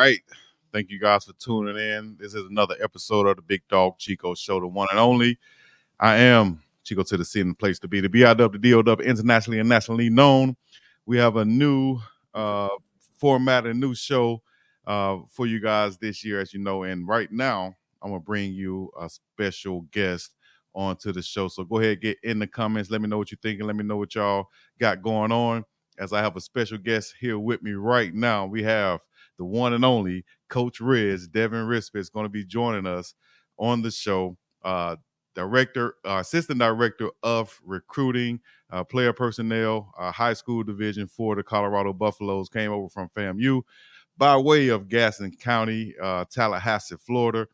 right. Thank you guys for tuning in. This is another episode of the Big Dog Chico Show, the one and only. I am Chico to the C and the place to be. The BIW, the DOW, internationally and nationally known. We have a new format, a new show for you guys this year, as you know. And right now, I'm going to bring you a special guest onto the show. So go ahead, get in the comments. Let me know what you're thinking. Let me know what y'all got going on. As I have a special guest here with me right now, we have the one and only Coach Riz, Devin Rispress, is going to be joining us on the show. Assistant director of recruiting, player personnel, high school division for the Colorado Buffaloes, came over from FAMU by way of Gaston County, Tallahassee, Florida.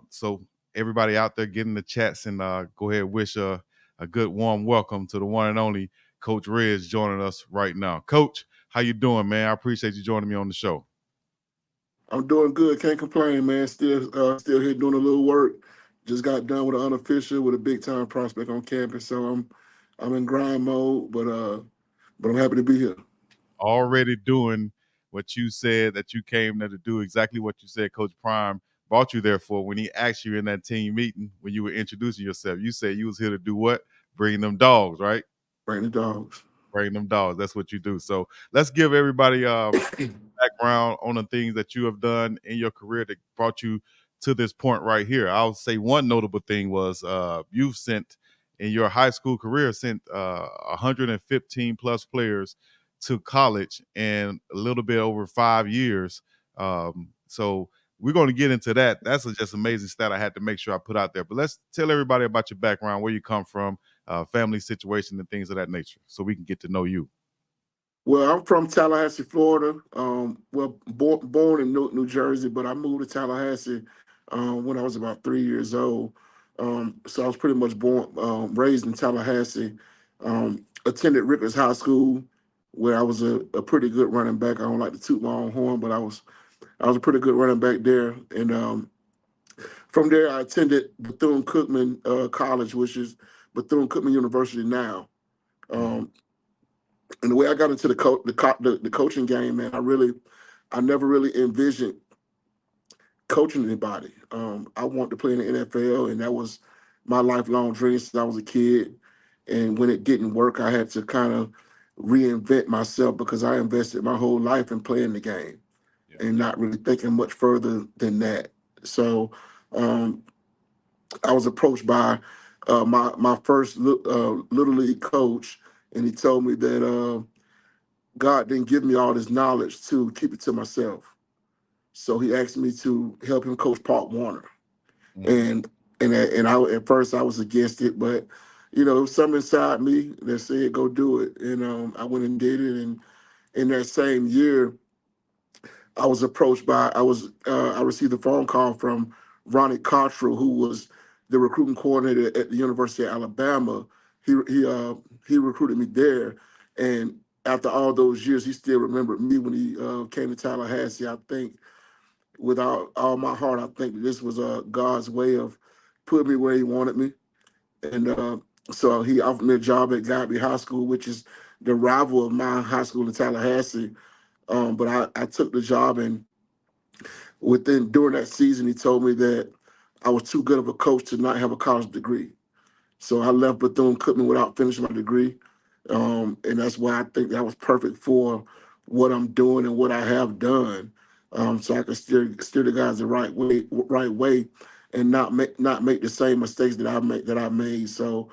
So everybody out there, get in the chats and go ahead and wish a good warm welcome to the one and only Coach Riz joining us right now. Coach, how you doing, man? I appreciate you joining me on the show. I'm doing good. Can't complain, man. Still here doing a little work. Just got done with an unofficial with a big time prospect on campus. So I'm in grind mode, but I'm happy to be here. Already doing what you said that you came there to do, exactly what you said Coach Prime brought you there for when he asked you in that team meeting when you were introducing yourself. You said you was here to do what? Bring them dogs, right? Bring the dogs. Bring them dogs. That's what you do. So let's give everybody background on the things that you have done in your career that brought you to this point right here. I'll say one notable thing was you've sent in your high school career 115 plus players to college in a little bit over 5 years. So we're going to get into that. That's just amazing stat I had to make sure I put out there. But let's tell everybody about your background, where you come from, family situation, and things of that nature, so we can get to know you. Well, I'm from Tallahassee, Florida. Born in New Jersey, but I moved to Tallahassee when I was about 3 years old. So I was pretty much raised in Tallahassee. Attended Rickers High School, where I was a pretty good running back. I don't like to toot my own horn, but I was a pretty good running back there. And from there, I attended Bethune-Cookman College, which is Bethune-Cookman University now. And the way I got into the coaching game, man, I never really envisioned coaching anybody. I wanted to play in the NFL, and that was my lifelong dream since I was a kid. And when it didn't work, I had to kind of reinvent myself because I invested my whole life in playing the game and not really thinking much further than that. So I was approached by my first little league coach, and he told me that God didn't give me all this knowledge to keep it to myself. So he asked me to help him coach Park Warner. And at first I was against it, but there was something inside me that said go do it. And I went and did it. And in that same year, I was approached by I received a phone call from Ronnie Cottrell, who was the recruiting coordinator at the University of Alabama. He recruited me there, and after all those years, he still remembered me when he came to Tallahassee. I think, with all my heart, I think this was God's way of putting me where He wanted me, and so he offered me a job at Godby High School, which is the rival of my high school in Tallahassee. But I took the job, and during that season, he told me that I was too good of a coach to not have a college degree. So I left Bethune-Cookman without finishing my degree. And that's why I think that was perfect for what I'm doing and what I have done. So I can steer the guys the right way, and not make the same mistakes that I made. So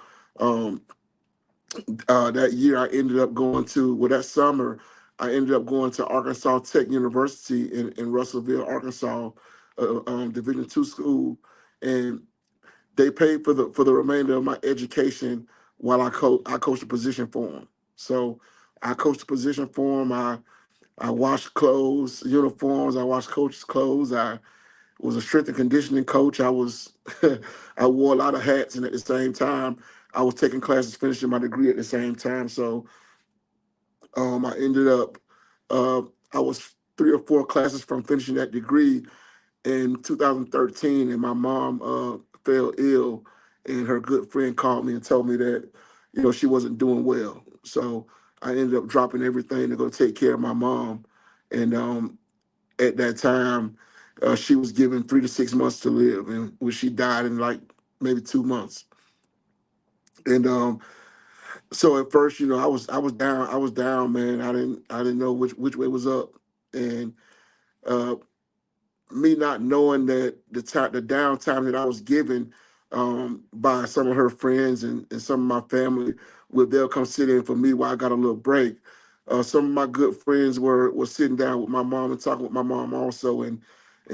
that year that summer, I ended up going to Arkansas Tech University in Russellville, Arkansas, Division II school, and they paid for the remainder of my education while I coached the position for them. So I coached the position for them. I washed clothes, uniforms. I washed coaches' clothes. I was a strength and conditioning coach. I wore a lot of hats, and at the same time, I was taking classes, finishing my degree at the same time. So I ended up I was 3 or 4 classes from finishing that degree in 2013, and my mom fell ill, and her good friend called me and told me that she wasn't doing well. So I ended up dropping everything to go take care of my mom, and at that time, she was given 3 to 6 months to live, and when she died in like maybe 2 months. And so at first, I was down, man. I didn't know which way was up, and uh, me not knowing that the downtime that I was given by some of her friends and some of my family, where they'll come sit in for me while I got a little break. Some of my good friends were sitting down with my mom and talking with my mom also, and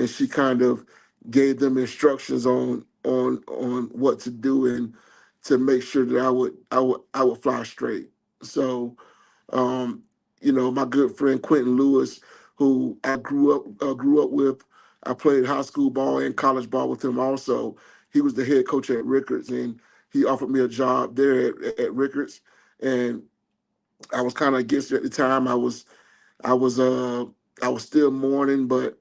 she kind of gave them instructions on what to do and to make sure that I would fly straight. So um, my good friend Quentin Lewis, who I grew up with. I played high school ball and college ball with him also. He was the head coach at Rickards, and he offered me a job there at Rickards. And I was kind of against it at the time. I was still mourning, but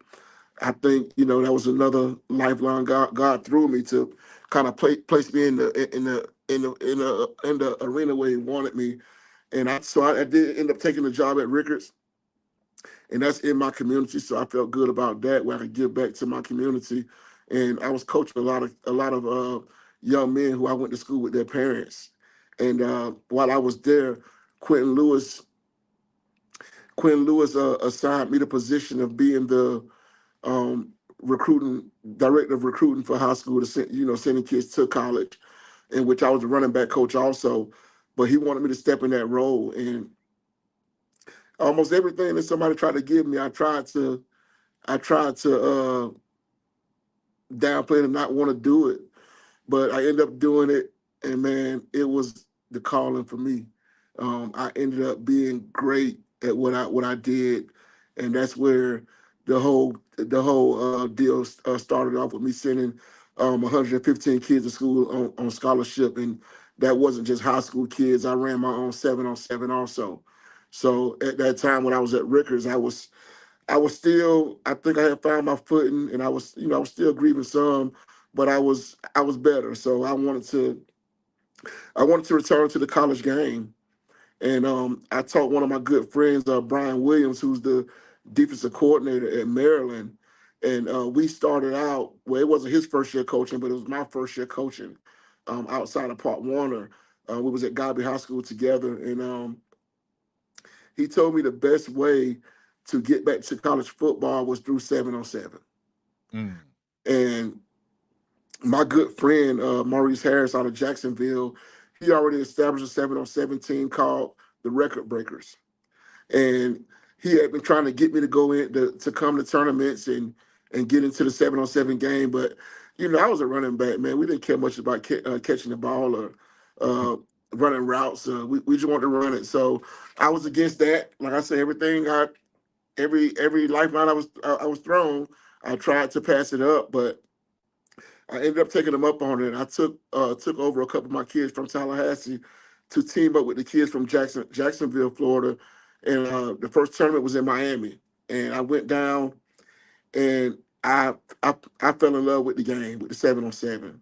I think that was another lifeline God threw me to kind of place me in the arena where He wanted me. And I did end up taking the job at Rickards, and that's in my community. So I felt good about that, where I could give back to my community. And I was coaching a lot of young men who I went to school with their parents. And while I was there, Quentin Lewis Quentin Lewis assigned me the position of being the um, recruiting director of recruiting for high school to sending kids to college, in which I was the running back coach also. But he wanted me to step in that role, and almost everything that somebody tried to give me, I tried to downplay and not want to do it, but I ended up doing it, and man, it was the calling for me. I ended up being great at what I did, and that's where the whole deal started off with me sending 115 kids to school on scholarship, and that wasn't just high school kids. I ran my own 7-on-7 also. So at that time when I was at Rickards, I was still, I think I had found my footing, and I was still grieving some, but I was better. So I wanted to return to the college game. And I taught one of my good friends, Brian Williams, who's the defensive coordinator at Maryland. And we started out, well, it wasn't his first year coaching, but it was my first year coaching outside of Port Warner. We was at Godby High School together, and he told me the best way to get back to college football was through 7-on-7. Mm. And my good friend Maurice Harris out of Jacksonville, he already established a 7-on-7 team called the Record Breakers, and he had been trying to get me to go in to come to tournaments and get into the 7-on-7 game. But I was a running back, man. We didn't care much about catching the ball or uh, running routes. We just wanted to run it. So I was against that. Like I said, every lifeline I was thrown, I tried to pass it up, but I ended up taking them up on it. I took over a couple of my kids from Tallahassee to team up with the kids from Jacksonville, Florida, and the first tournament was in Miami. And I went down, and I fell in love with the game, with the 7-on-7.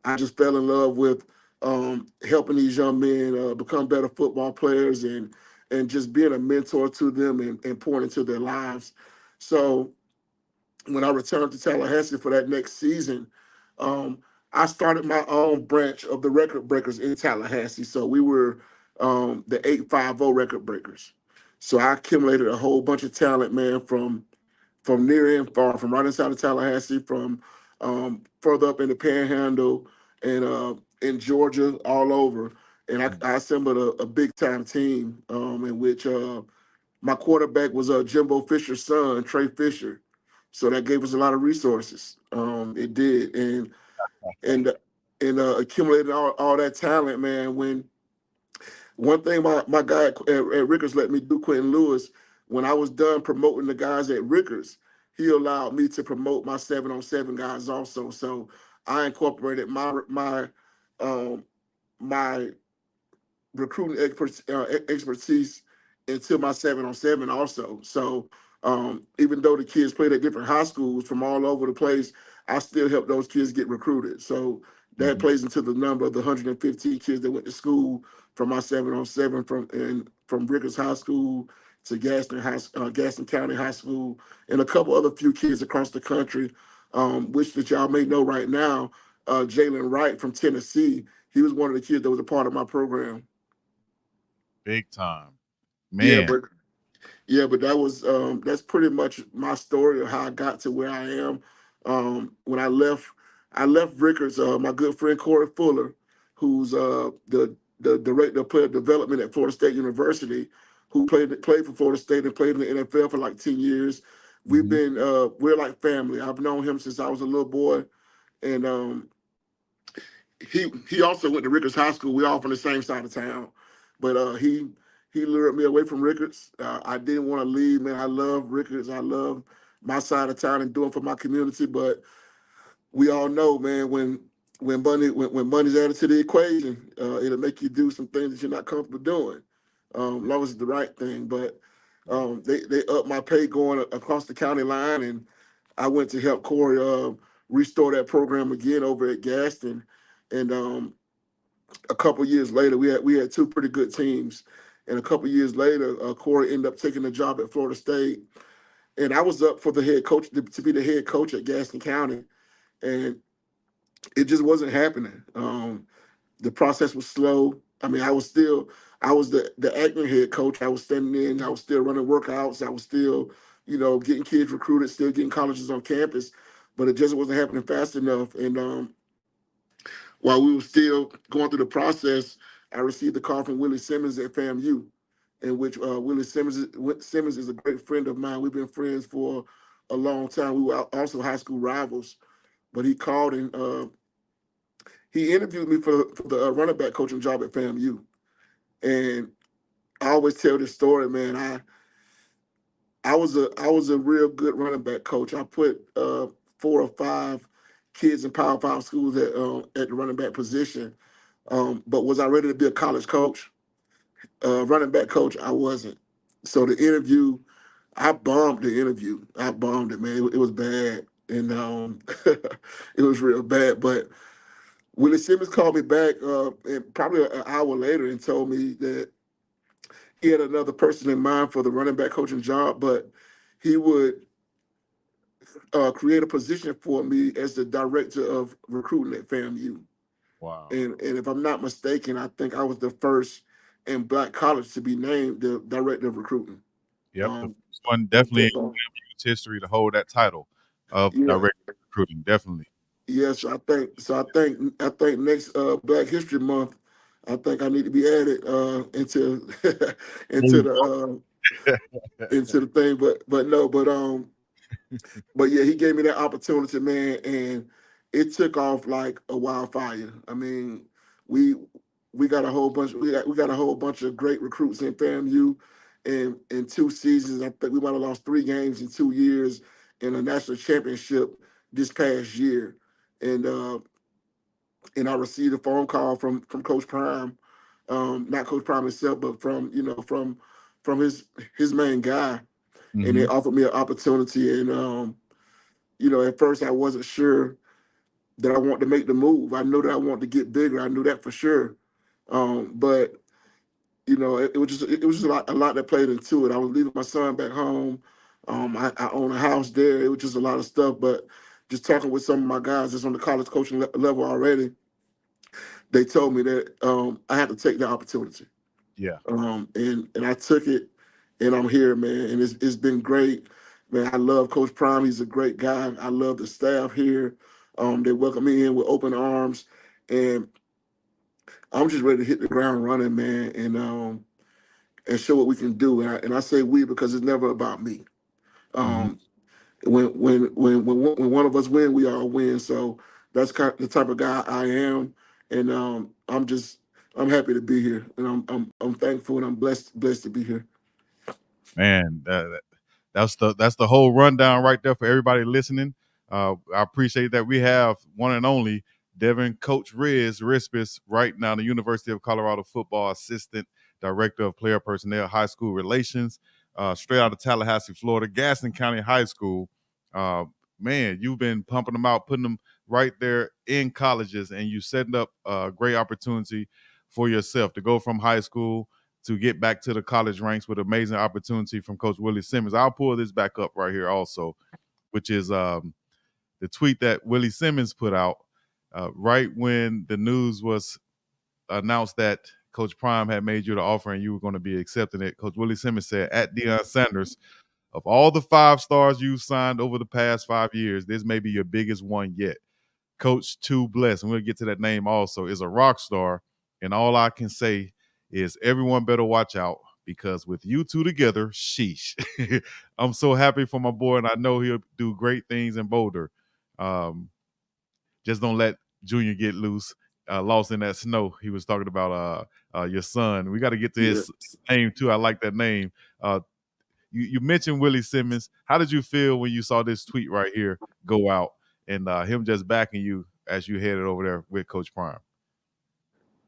I just fell in love with helping these young men become better football players, and just being a mentor to them, and pouring into their lives. So when I returned to Tallahassee for that next season, um, I started my own branch of the Record Breakers in Tallahassee. So we were the 850 Record Breakers. So I accumulated a whole bunch of talent, man, from near and far, from right inside of Tallahassee, from further up in the Panhandle, and in Georgia, all over. And Mm. I assembled a big time team in which my quarterback was Jimbo Fisher's son, Trey Fisher. So that gave us a lot of resources. It did, and accumulated all that talent, man. When one thing my guy at Rickards let me do, Quentin Lewis, when I was done promoting the guys at Rickards, he allowed me to promote my 7-on-7 guys also. So I incorporated um, my recruiting expertise into my 7-on-7 also. So even though the kids played at different high schools from all over the place, I still help those kids get recruited. So that Mhm. plays into the number of the 115 kids that went to school from my 7-on-7 from Rickards High School to Gaston County High School, and a couple other few kids across the country, which that y'all may know right now. Jalen Wright from Tennessee, he was one of the kids that was a part of my program. Big time. Yeah, Man. but Yeah, but that's pretty much my story of how I got to where I am. When I left Rickards. My good friend Corey Fuller, who's the director of player development at Florida State University, who played for Florida State and played in the NFL for like 10 years. Mhm. We're like family. I've known him since I was a little boy, and he also went to Rickards High School. We all from the same side of town, but he lured me away from Rickards. I didn't want to leave, man. I love Rickards. I love my side of town and doing for my community. But we all know, man, when money's added to the equation, it'll make you do some things that you're not comfortable doing, as long as it's the right thing. But they upped my pay going across the county line, and I went to help Corey restore that program again over at Gaston. And a couple years later, we had two pretty good teams. And a couple years later, Corey ended up taking a job at Florida State, and I was up for the head coach to be the head coach at Gaston County, and it just wasn't happening. The process was slow. I mean, I was the acting head coach. I was standing in. I was still running workouts. I was still, getting kids recruited, still getting colleges on campus, but it just wasn't happening fast enough. And while we were still going through the process, I received a call from Willie Simmons at FAMU, in which Simmons is a great friend of mine. We've been friends for a long time. We were also high school rivals, but he called and he interviewed me for the running back coaching job at FAMU. And I always tell this story, man. I was a real good running back coach. I put 4 or 5 kids in Power Five schools at the running back position. But was I ready to be a college coach, running back coach? I wasn't. So the interview, I bombed the interview. I bombed it, man. It was bad, and it was real bad. But Willie Simmons called me back, and probably an hour later, and told me that he had another person in mind for the running back coaching job, but he would create a position for me as the director of recruiting at FAMU. Wow. And if I'm not mistaken, I think I was the first in Black college to be named the director of recruiting. Yep. The Um, first one in definitely in football. FAMU's history to hold that title of Yeah. direct recruiting. Definitely. Yes, I think next Black History Month, I think I need to be added into into Move the on. into the thing. But no, but yeah, he gave me that opportunity, man, and it took off like a wildfire. I mean, we we got a whole bunch we got a whole bunch of great recruits in FAMU, and in 2 seasons, I think we might have lost 3 games in 2 years in a national championship this past year, and and I received a phone call from Coach Prime, not Coach Prime himself, but from his main guy, and they Hmm. offered me an opportunity, and at first I wasn't sure that I wanted to make the move. I knew that I wanted to get bigger. I knew that for sure. But it was just a lot that played into it. I was leaving my son back home. I own a house there. It was just a lot of stuff. But just talking with some of my guys that's on the college coaching level already, they told me that I had to take the opportunity. Yeah. And I took it, and I'm here, man. And it's been great, man. I love Coach Prime. He's a great guy. I love the staff here. They welcome me in with open arms, and I'm just ready to hit the ground running, man, and show what we can do. And I say we because it's never about me. Hmm. Um, when one of us win, we all win. So that's kind of the type of guy I am, and I'm happy to be here, and I'm thankful and I'm blessed to be here. Man, that's the whole rundown right there for everybody listening. I appreciate that we have one and only Devin Coach Rispress right now, the University of Colorado football assistant director of player personnel, high school relations, straight out of Tallahassee, Florida, Gaston County High School. Uh, Man, you've been pumping them out, putting them right there in colleges, and you setting up a great opportunity for yourself to go from high school. to get back to the college ranks with amazing opportunity from Coach Willie Simmons. I'll pull this back up right here also, which is the tweet that Willie Simmons put out right when the news was announced that Coach Prime had made you the offer and you were going to be accepting it. Coach Willie Simmons said, at Deion Sanders, of all the 5 stars you've signed over the past 5 years, this may be your biggest one yet. Coach Too Blessed, and we'll get to that name also, is a rock star. And all I can say is everyone better watch out because with you two together, sheesh. I'm so happy for my boy, and I know he'll do great things in Boulder. Um, just don't let Junior get loose. Lost in that snow. He was talking about your son. We got to get to his Yes. name too. I like that name. You mentioned Willie Simmons. How did you feel when you saw this tweet right here go out and him just backing you as you headed over there with Coach Prime?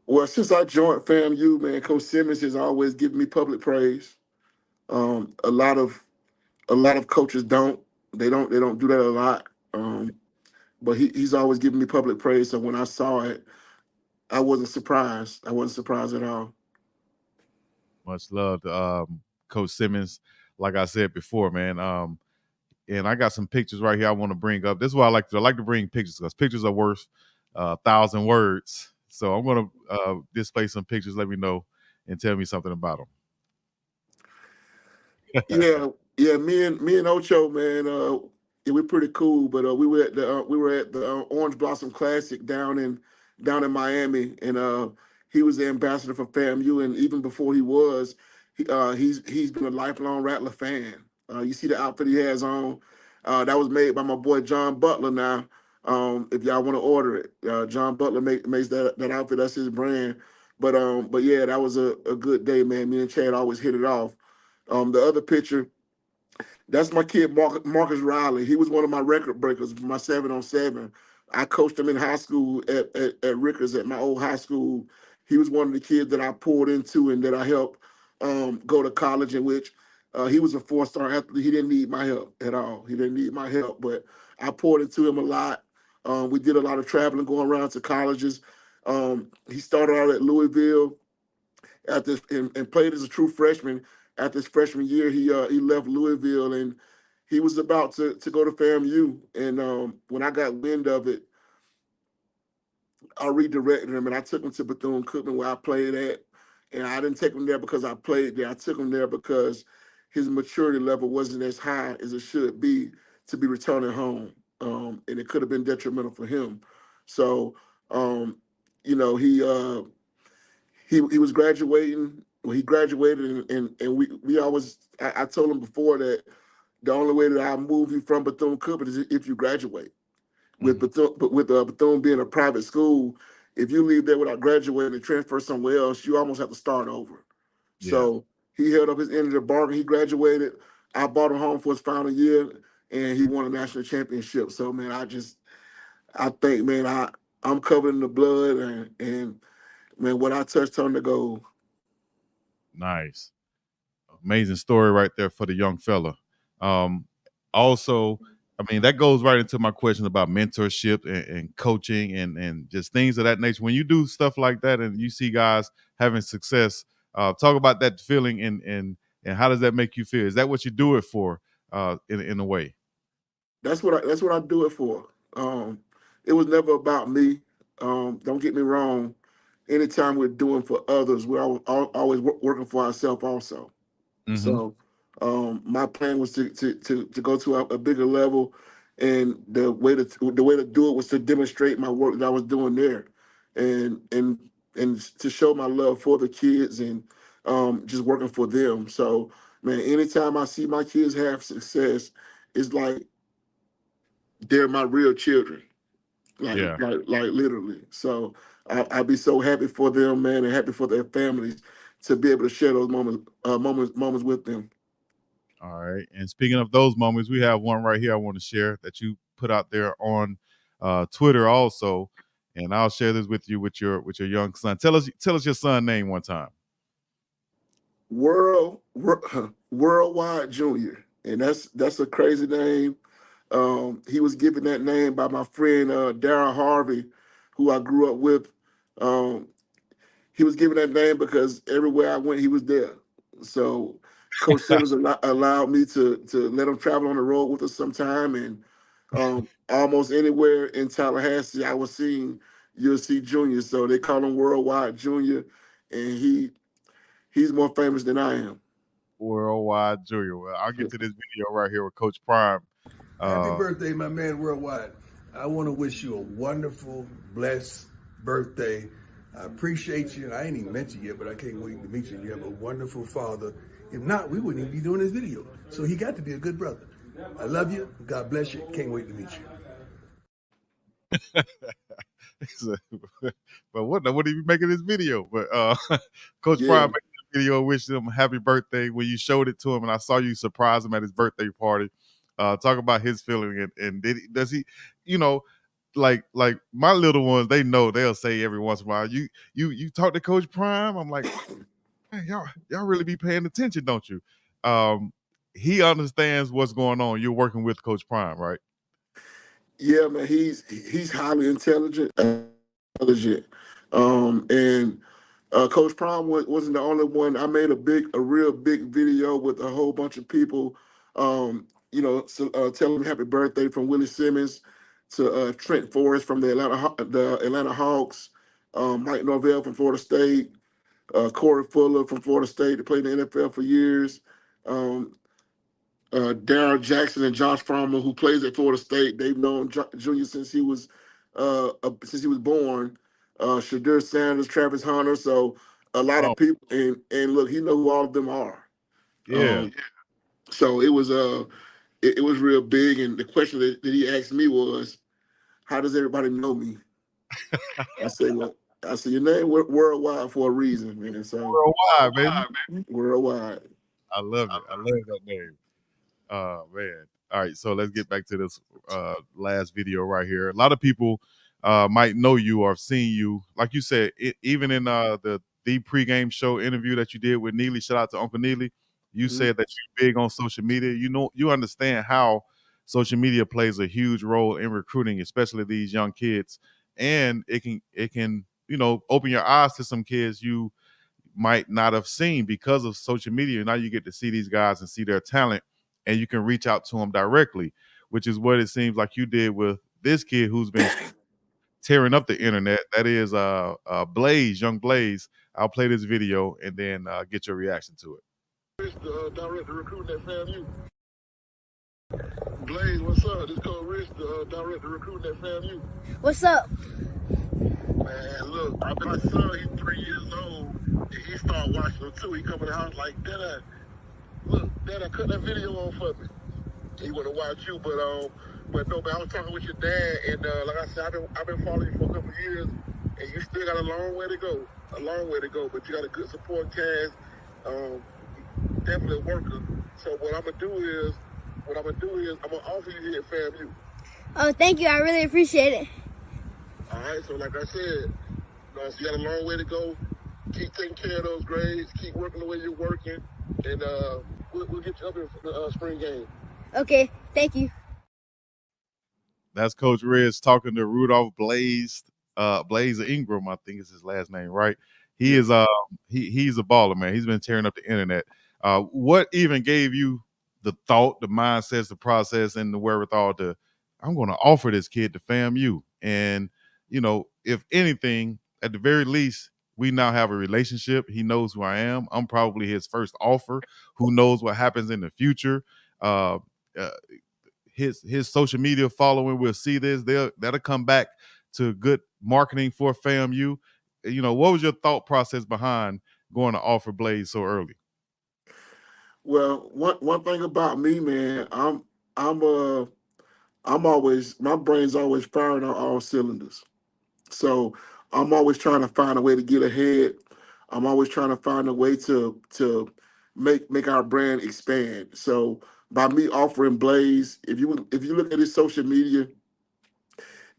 Well, since I joined FAMU, man, Coach Simmons has always given me public praise. A lot of coaches don't. They don't do that a lot. But he's always given me public praise. So when I saw it, I wasn't surprised. I wasn't surprised at all. Much love to Coach Simmons. Like I said before, man. And I got some pictures right here I want to bring up. This is why I like to bring pictures because pictures are worth 1,000 words. So I'm going to display some pictures. Let me know and tell me something about them. Yeah. Me and Ocho, man. Yeah, we're pretty cool. But we were at the Orange Blossom Classic down in Miami, and he was the ambassador for FAMU. And even before he was, he's been a lifelong Rattler fan. You see the outfit he has on. That was made by my boy John Butler. Now, if y'all want to order it, John Butler makes that outfit. That's his brand. But yeah, that was a good day, man. Me and Chad always hit it off. The other picture, that's my kid, Marcus Riley. He was one of my record breakers for my 7-on-7. I coached him in high school at Rickers at my old high school. He was one of the kids that I poured into and that I helped go to college, in which he was a 4-star athlete. He didn't need my help at all. He didn't need my help, but I poured into him a lot. We did a lot of traveling, going around to colleges. He started out at Louisville and played as a true freshman. After his freshman year, he left Louisville and he was about to go to FAMU. And when I got wind of it, I redirected him and I took him to Bethune-Cookman where I played at. And I didn't take him there because I played there. I took him there because his maturity level wasn't as high as it should be to be returning home. And it could have been detrimental for him. So, um, you know, he was graduating. Well, he graduated, and we always. I told him before that the only way that I move you from Bethune-Cookman is if you graduate. With Bethune being a private school, if you leave there without graduating and transfer somewhere else, you almost have to start over. Yeah, So he held up his end of the bargain. He graduated. I brought him home for his final year, and he won a national championship. So man, I think man, I'm covered in the blood, and man, what I touched on the gold. nice. Amazing story right there for the young fella. Um, also, I mean, that goes right into my question about mentorship and coaching and just things of that nature. When you do stuff like that and you see guys having success, talk about that feeling and how does that make you feel? Is that what you do it for in a way? That's what I do it for. It was never about me. Don't get me wrong. Anytime we're doing for others, we're always working for ourselves also. Mm-hmm. So my plan was to go to a bigger level, and the way to do it was to demonstrate my work that I was doing there, and to show my love for the kids and just working for them. So man, anytime I see my kids have success, it's like they're my real children, like Yeah. like literally. So I'd be so happy for them, man, and happy for their families to be able to share those moments with them. All right. And speaking of those moments, we have one right here I want to share that you put out there on Twitter also. And I'll share this with you with your young son. Tell us your son name one time. Worldwide Junior, and that's a crazy name. He was given that name by my friend Darren Harvey, who I grew up with. Um, he was given that name because everywhere I went, he was there. So Coach Simmons allowed me to let him travel on the road with us sometime, and almost anywhere in Tallahassee, I was seeing USC Junior. So they call him Worldwide Junior, and he's more famous than I am. Worldwide Junior. Well, I'll get to this video right here with Coach Prime. Happy birthday, my man, Worldwide. I want to wish you a wonderful, blessed birthday. I appreciate you. I ain't even met you yet, but I can't wait to meet you. You have a wonderful father. If not, we wouldn't even be doing this video. So he got to be a good brother. I love you. God bless you. Can't wait to meet you. But what did he making this video? But Coach Yeah. Prime made this video wishing him a happy birthday when you showed it to him, and I saw you surprise him at his birthday party. Talk about his feeling and does he, like my little ones, they know they'll say every once in a while, you talk to Coach Prime. I'm like, man, y'all really be paying attention, don't you? He understands what's going on. You're working with Coach Prime, right? Yeah, man, he's highly intelligent, and Coach Prime wasn't the only one. I made a real big video with a whole bunch of people, telling him happy birthday from Willie Simmons to Trent Forrest from the Atlanta Hawks, Mike Norvell from Florida State, Corey Fuller from Florida State that played in the NFL for years. Um, Darryl Jackson and Josh Farmer, who plays at Florida State. They've known Junior since he was born. Shadur Sanders, Travis Hunter. So a lot Oh, of people, and look, he know who all of them are. yeah. So it was real big. And the question that he asked me was, "How does everybody know me?" I said, "Well, I said your name worldwide for a reason, man. So Worldwide, baby. worldwide." I love it. I love that name. Man. All right, so let's get back to this last video right here. A lot of people might know you or have seen you. Like you said, even in the pregame show interview that you did with Neely, shout out to Uncle Neely, you Mhm. said that you're big on social media. You understand how social media plays a huge role in recruiting, especially these young kids. And it can open your eyes to some kids you might not have seen because of social media. Now you get to see these guys and see their talent, and you can reach out to them directly, which is what it seems like you did with this kid who's been tearing up the internet. That is Blaze, young Blaze. I'll play this video and then get your reaction to it. Director recruiting at FAMU. Blaze, what's up? This Coach Rich, the director recruiting at FAMU. What's up? Man, look, my son, he's 3 years old, and he started watching them too. He come in the house like, Dad, I cut that video on for me. He want to watch you, but no, man, I was talking with your dad, and like I said, I've been following you for a couple of years, and you still got a long way to go, but you got a good support cast, definitely a worker. So what I'm gonna do is I'm gonna offer you here at FAMU. Oh, thank you. I really appreciate it. All right, so like I said, so you got a long way to go. Keep taking care of those grades. Keep working the way you're working, and we'll get you up in the spring game. Okay, thank you. That's Coach Reds talking to Rudolph Blaze Ingram, I think is his last name, right? He is he's a baller, man. He's been tearing up the internet. What even gave you the thought, the mindsets, the process, and the wherewithal to I'm going to offer this kid to FAMU? And if anything, at the very least, we now have a relationship. He knows who I am. I'm probably his first offer. Who knows what happens in the future? Uh, uh, his social media following will see this. That'll come back to good marketing for FAMU. What was your thought process behind going to offer Blaze so early? Well, one thing about me, man, I'm always my brain's always firing on all cylinders. So I'm always trying to find a way to get ahead. I'm always trying to find a way to make our brand expand. So by me offering Blaze, if you look at his social media,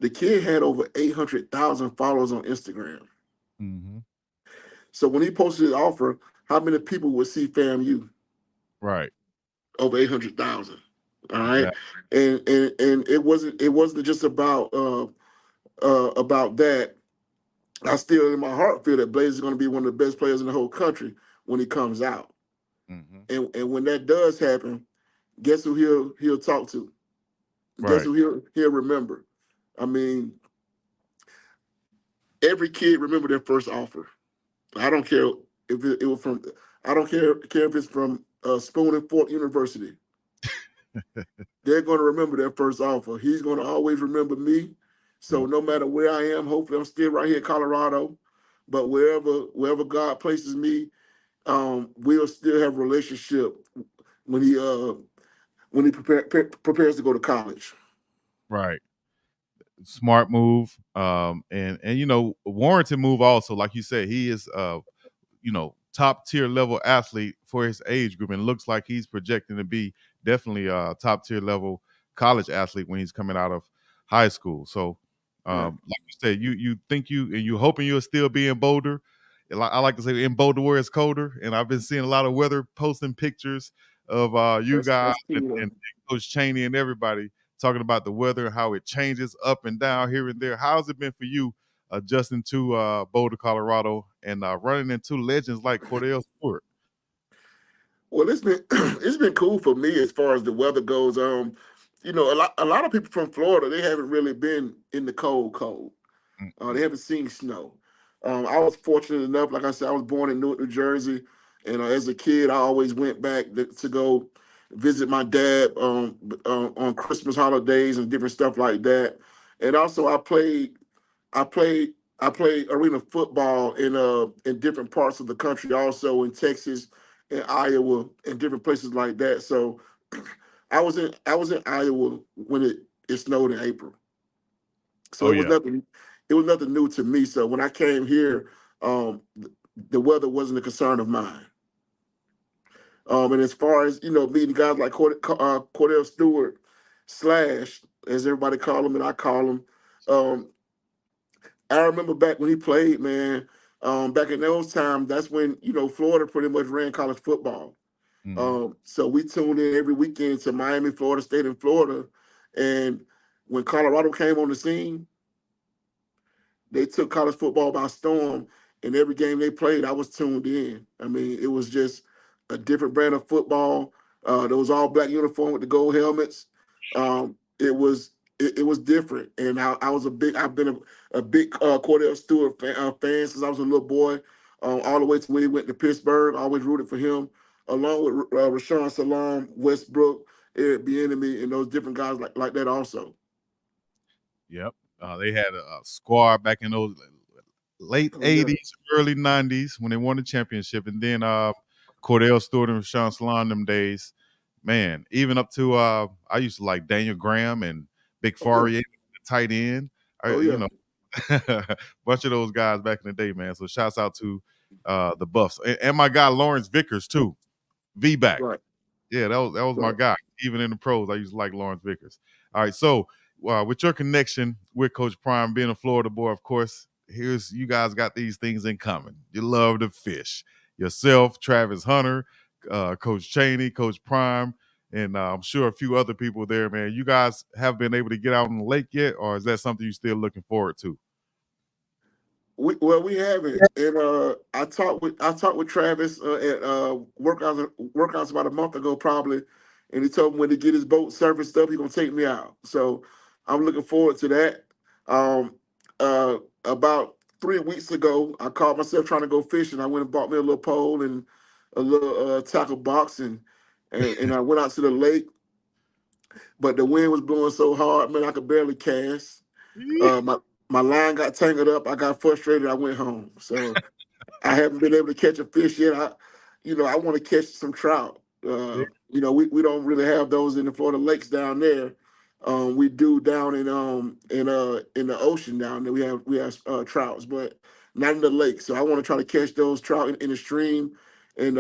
the kid had over 800,000 followers on Instagram. Mm-hmm. So when he posted his offer, how many people would see FAMU? Right. Over 800,000. All right, Exactly. and it wasn't just about that. I still in my heart feel that Blaze is going to be one of the best players in the whole country when he comes out. Mm-hmm. And when that does happen, guess who he'll talk to? Guess Right. who he'll remember? I mean, every kid remember their first offer. I don't care if it was from. I don't care if it's from Spoon and Fork University. They're going to remember their first offer. He's going to always remember me. So Yep. no matter where I am, hopefully I'm still right here in Colorado. But wherever God places me, we'll still have a relationship when he prepares to go to college. Right. Smart move. And warranted move also. Like you said, he is top tier level athlete for his age group, and looks like he's projecting to be definitely a top tier level college athlete when he's coming out of high school. So, Right. like you said, you think you hoping you'll still be in Boulder. I like to say in Boulder where it's colder, and I've been seeing a lot of weather posting pictures of you guys That's key. and Coach Chaney and everybody talking about the weather, how it changes up and down here and there. How's it been for you adjusting to Boulder, Colorado, and running into legends like Cordell Stewart? Well, it's been it's been cool for me as far as the weather goes. A lot of people from Florida, they haven't really been in the cold. They haven't seen snow. I was fortunate enough, like I said, I was born in Newark, New Jersey, and as a kid, I always went back to go visit my dad on Christmas holidays and different stuff like that. And also, I played I played arena football in different parts of the country, also in Texas and Iowa and different places like that. So I was in Iowa when it snowed in April. So Oh it was yeah, nothing new to me. So when I came here, the weather wasn't a concern of mine. And as far as meeting guys like Cordell Stewart, Slash, as everybody call him and I call him, um, I remember back when he played, man. Back in those times, that's when Florida pretty much ran college football. mm-hmm. So we tuned in every weekend to Miami, Florida State, and Florida. And when Colorado came on the scene, they took college football by storm. And every game they played, I was tuned in. I mean, it was just a different brand of football. There was all black uniform with the gold helmets. It was different, and I've been a big Cordell Stewart fan since I was a little boy, all the way to when he went to Pittsburgh. I always rooted for him, along with Rashawn Salam, Westbrook, Eric Bieniemy, and those different guys like that also. Yep. They had a squad back in those late Oh yeah, '80s, early '90s when they won the championship, and then Cordell Stewart and Rashawn Salon them days. Man, even up to I used to like Daniel Graham and Big oh yeah, Faria, the tight end. I, oh you yeah, know, bunch of those guys back in the day, man. So shouts out to the Buffs and my guy Lawrence Vickers too. V back. right, Yeah, that was my right. guy. Even in the pros, I used to like Lawrence Vickers. All right, so with your connection with Coach Prime, being a Florida boy, of course, here's you guys got these things in common. You love to fish. Yourself, Travis Hunter, Coach Chaney, Coach Prime, and I'm sure a few other people there, man. You guys have been able to get out on the lake yet, or is that something you're still looking forward to? We haven't, and I talked with Travis at workouts about a month ago probably, and he told me when he get his boat serviced up, he's gonna take me out. So I'm looking forward to that. Um, about 3 weeks ago, I caught myself trying to go fishing. I went and bought me a little pole and a little tackle box, and I went out to the lake, but the wind was blowing so hard, man, I could barely cast. My line got tangled up. I got frustrated. I went home. So I haven't been able to catch a fish yet. I want to catch some trout. We don't really have those in the Florida lakes down there. We do down in the ocean down there. We have trouts, but not in the lake. So I want to try to catch those trout in the stream. And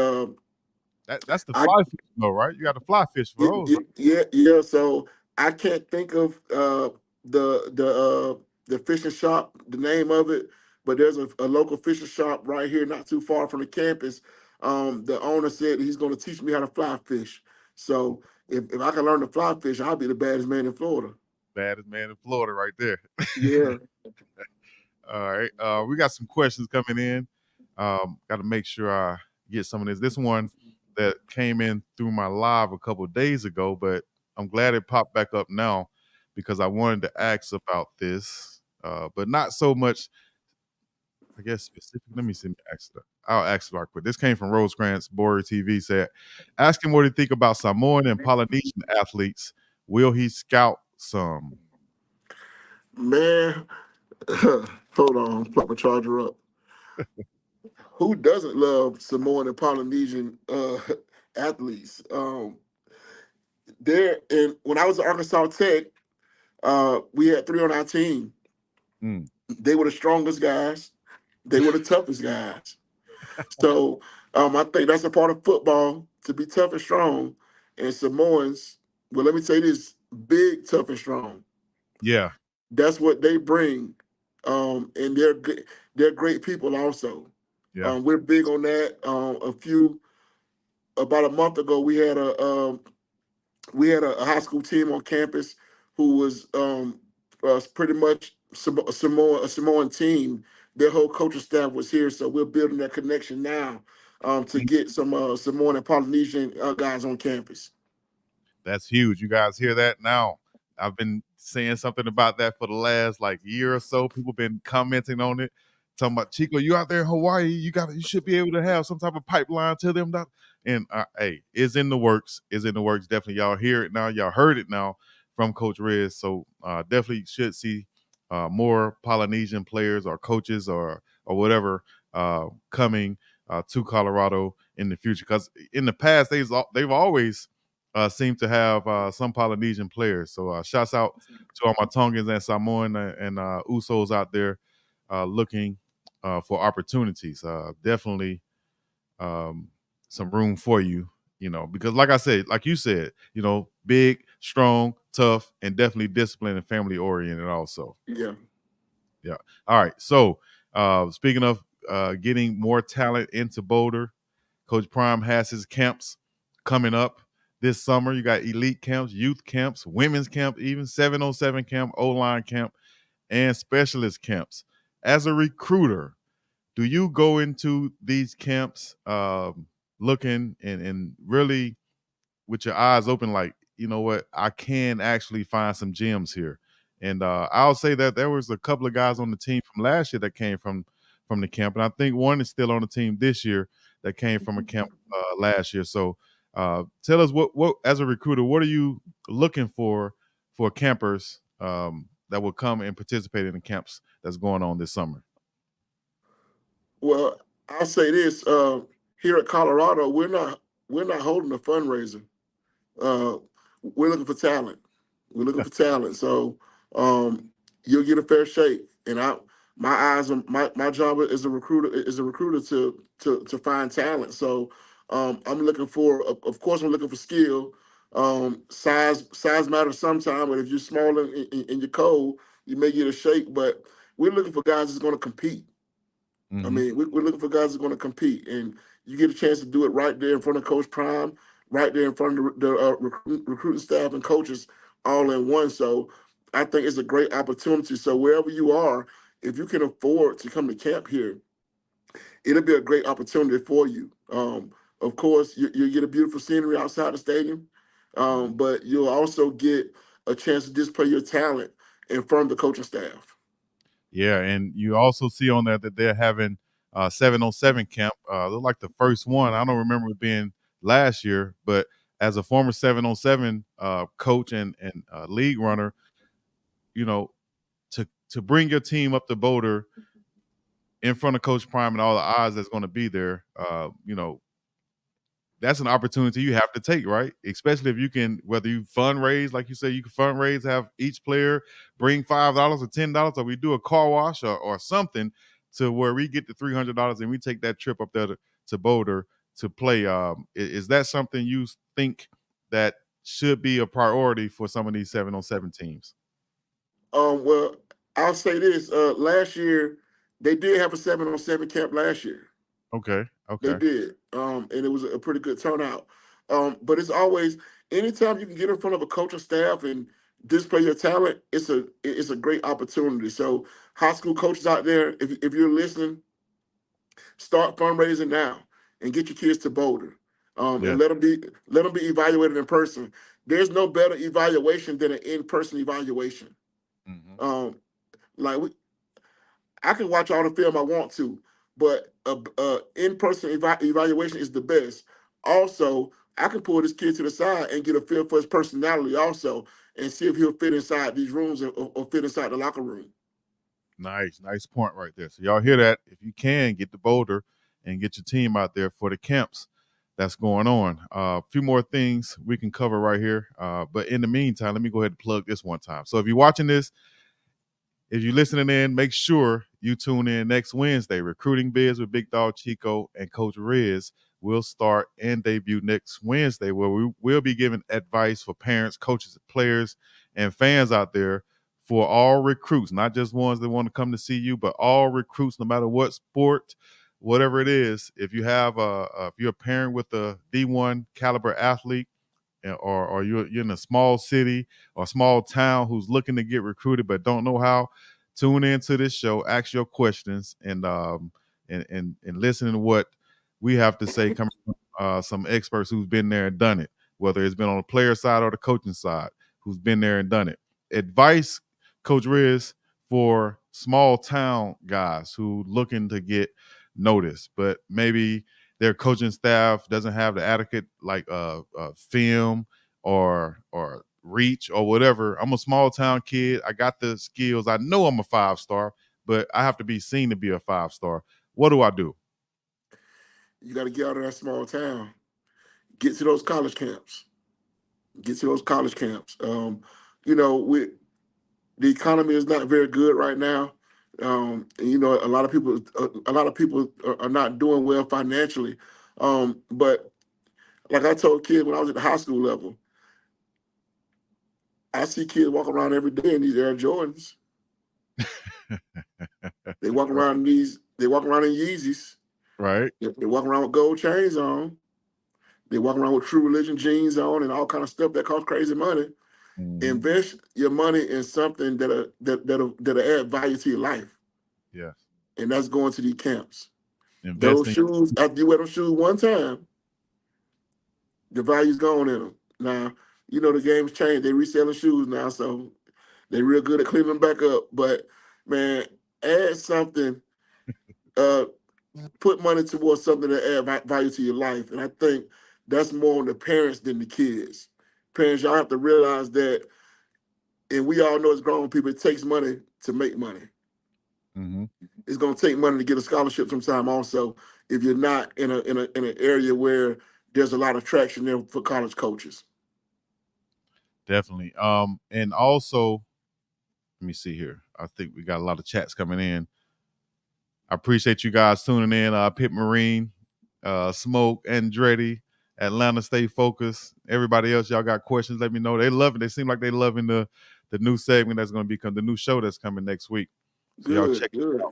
That's the I fly fish, though, right? You got to fly fish for those, right? yeah. So I can't think of the the the fishing shop, the name of it, but there's a local fishing shop right here, not too far from the campus. The owner said he's going to teach me how to fly fish. So if I can learn to fly fish, I'll be the baddest man in Florida. Baddest man in Florida, right there. Yeah. All right. We got some questions coming in. Got to make sure I get some of this. This one that came in through my live a couple of days ago, but I'm glad it popped back up now because I wanted to ask about this, but not so much, I guess, specific. Let me see. I'll ask it right quick. This came from Rosecrans, Borer TV, said, ask him what he think about Samoan and Polynesian athletes. Will he scout some? Man, hold on, plug my charger up. Who doesn't love Samoan and Polynesian athletes? There, and when I was at Arkansas Tech, we had three on our team. Mm. They were the strongest guys. They were the toughest guys. So I think that's a part of football, to be tough and strong. And Samoans, well, let me say this: big, tough, and strong. Yeah. That's what they bring, and they're good. They're great people also. Yeah. We're big on that. About a month ago, we had a high school team on campus who was pretty much a Samoan team. Their whole coaching staff was here, so we're building that connection now to get some Samoan and Polynesian guys on campus. That's huge. You guys hear that now? I've been saying something about that for the last year or so. People been commenting on it, talking about Chico. You out there in Hawaii? You should be able to have some type of pipeline to them. And hey, it's in the works. It's in the works. Definitely, y'all hear it now. Y'all heard it now from Coach Riz. So definitely should see more Polynesian players or coaches or whatever coming to Colorado in the future. Because in the past, they've always seem to have some Polynesian players. So shouts out to all my Tongans and Samoan and Usos out there looking for opportunities. Definitely some room for you, because like I said, like you said, big, strong, tough, and definitely disciplined and family oriented also. Yeah. Yeah. All right. So speaking of getting more talent into Boulder, Coach Prime has his camps coming up this summer. You got elite camps, youth camps, women's camp, even 707 camp, O-line camp, and specialist camps. As a recruiter, do you go into these camps looking and really with your eyes open, like, you know what, I can actually find some gems here? And I'll say that there was a couple of guys on the team from last year that came from the camp, and I think one is still on the team this year that came from a camp last year. So tell us what as a recruiter, what are you looking for campers that will come and participate in the camps that's going on this summer? Well, I'll say this: here at Colorado, we're not holding a fundraiser. Uh, we're looking for talent. We're looking for talent. So you'll get a fair shake. And my eyes on my job as a recruiter to find talent. So I'm looking for, of course, I'm looking for skill. Size matters sometime, but if you're small and you're cold, you may get a shake. But we're looking for guys that's going to compete. I mean, we're looking for guys that are going to compete, and you get a chance to do it right there in front of Coach Prime, right there in front of the recruiting staff and coaches all in one. So I think it's a great opportunity. So wherever you are, if you can afford to come to camp here, it'll be a great opportunity for you. Of course, you get a beautiful scenery outside the stadium, but you'll also get a chance to display your talent in front of the coaching staff. Yeah, and you also see on there that they're having 707 camp. They're like the first one. I don't remember it being last year, but as a former 707 coach and league runner, to bring your team up to Boulder in front of Coach Prime and all the odds that's going to be there, that's an opportunity you have to take, right? Especially if you can, whether you fundraise, like you say, you can fundraise, have each player bring $5 or $10, or we do a car wash or something to where we get the $300 and we take that trip up there to Boulder to play. Is that something you think that should be a priority for some of these 707 teams? Well, I'll say this: last year they did have a 707 camp last year. Okay. They did, and it was a pretty good turnout. But it's always anytime you can get in front of a coaching staff and display your talent, it's a great opportunity. So high school coaches out there, if you're listening, start fundraising now and get your kids to Boulder, Yeah. and let them be evaluated in person. There's no better evaluation than an in-person evaluation. Hmm. Um, like I can watch all the film I want to, but a in-person evaluation is the best. Also, I can pull this kid to the side and get a feel for his personality also, and see if he'll fit inside these rooms or fit inside the locker room. Nice point right there. So y'all hear that? If you can get the Boulder and get your team out there for the camps that's going on. A few more things we can cover right here. But in the meantime, let me go ahead and plug this one time. So if you're watching this, if you're listening in, make sure you tune in next Wednesday. Recruiting Biz with Big Dog Chico and Coach Riz will start and debut next Wednesday, where we will be giving advice for parents, coaches, players, and fans out there for all recruits, not just ones that want to come to see you, but all recruits, no matter what sport, whatever it is. If you have if you're a parent with a D1 caliber athlete, or you're in a small city or small town who's looking to get recruited but don't know how, tune into this show, ask your questions, and listen to what we have to say coming from some experts who's been there and done it, whether it's been on the player side or the coaching side, who's been there and done it. Advice, Coach Riz, for small town guys who looking to get noticed, but maybe their coaching staff doesn't have the adequate film or reach or whatever. I'm a small town kid. I got the skills. I know I'm a 5-star, but I have to be seen to be a 5-star. What do I do? You got to get out of that small town. Get to those college camps. Get to those college camps. You know, the economy is not very good right now. And, you know, a lot of people are not doing well financially. But like I told kids when I was at the high school level, I see kids walk around every day in these Air Jordans. They walk around in these. They walk around in Yeezys. Right. They walk around with gold chains on. They walk around with True Religion jeans on and all kind of stuff that costs crazy money. Mm-hmm. Invest your money in something that'll add value to your life, Yes. and that's going to these camps. Those Investing. shoes, after you wear those shoes one time, the value's gone in them. Now, you know the game's changed. They reselling shoes now, so they real good at cleaning them back up. But man, add something. Uh, put money towards something that add value to your life, and I think that's more on the parents than the kids. Parents, y'all have to realize that, and we all know as grown people, it takes money to make money. Mm-hmm. It's going to take money to get a scholarship sometime. Also, if you're not in an area where there's a lot of traction there for college coaches. Definitely. And also, let me see here. I think we got a lot of chats coming in. I appreciate you guys tuning in. Pit Marine, Smoke, Andretti, Atlanta State Focus. Everybody else, y'all got questions? Let me know. They love it. They seem like they loving the new segment that's going to become the new show that's coming next week. So y'all check Good. it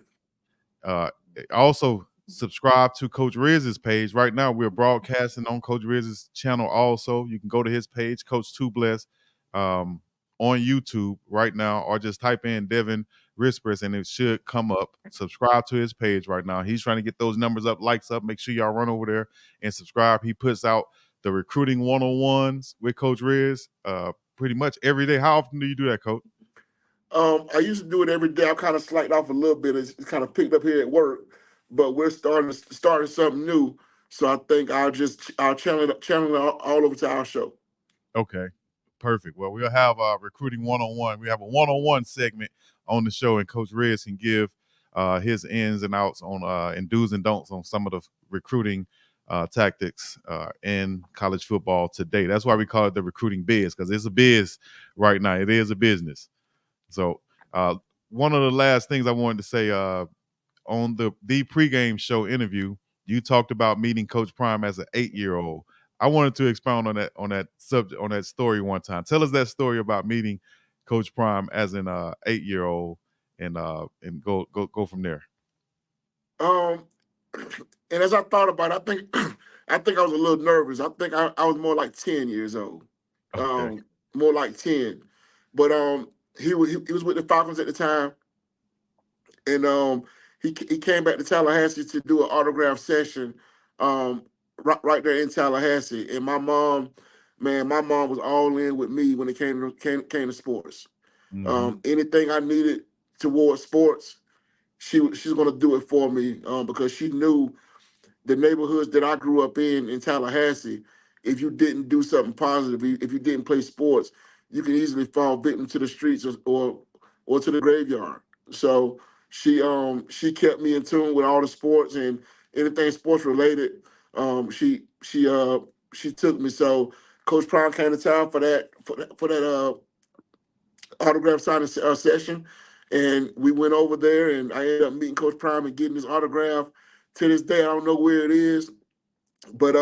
out. Also, subscribe to Coach Riz's page. Right now, we're broadcasting on Coach Riz's channel. Also, you can go to his page, Coach Two Bless, on YouTube right now, or just type in Devin Rispress and it should come up. Subscribe to his page right now. He's trying to get those numbers up, likes up. Make sure y'all run over there and subscribe. He puts out the recruiting 101s with Coach Riz pretty much every day. How often do you do that, Coach? I used to do it every day. I kind of slacked off a little bit. It's kind of picked up here at work, but we're starting something new. So I think I'll channel it all over to our show. Okay, perfect. Well, we'll have a recruiting 101. We have a 101 segment on the show, and Coach Riz can give his ins and outs on and do's and don'ts on some of the recruiting tactics in college football today. That's why we call it the recruiting biz, because it's a biz right now. It is a business. So one of the last things I wanted to say on the pregame show interview, you talked about meeting Coach Prime as an 8-year-old. I wanted to expound on that subject, on that story one time. Tell us that story about meeting Coach Prime as an 8-year-old, and go from there. And as I thought about it, I think I was a little nervous. I think I was more like 10 years old. Okay. More like 10. But he was with the Falcons at the time, and he came back to Tallahassee to do an autograph session, um, right there in Tallahassee. And my mom was all in with me when it came to sports. Mm-hmm. Anything I needed towards sports, she's gonna do it for me, because she knew the neighborhoods that I grew up in Tallahassee. If you didn't do something positive, if you didn't play sports, you can easily fall victim to the streets, or to the graveyard. So she kept me in tune with all the sports and anything sports related. She took me. So Coach Prime came to town for that autograph signing session, and we went over there, and I ended up meeting Coach Prime and getting his autograph. To this day, I don't know where it is, but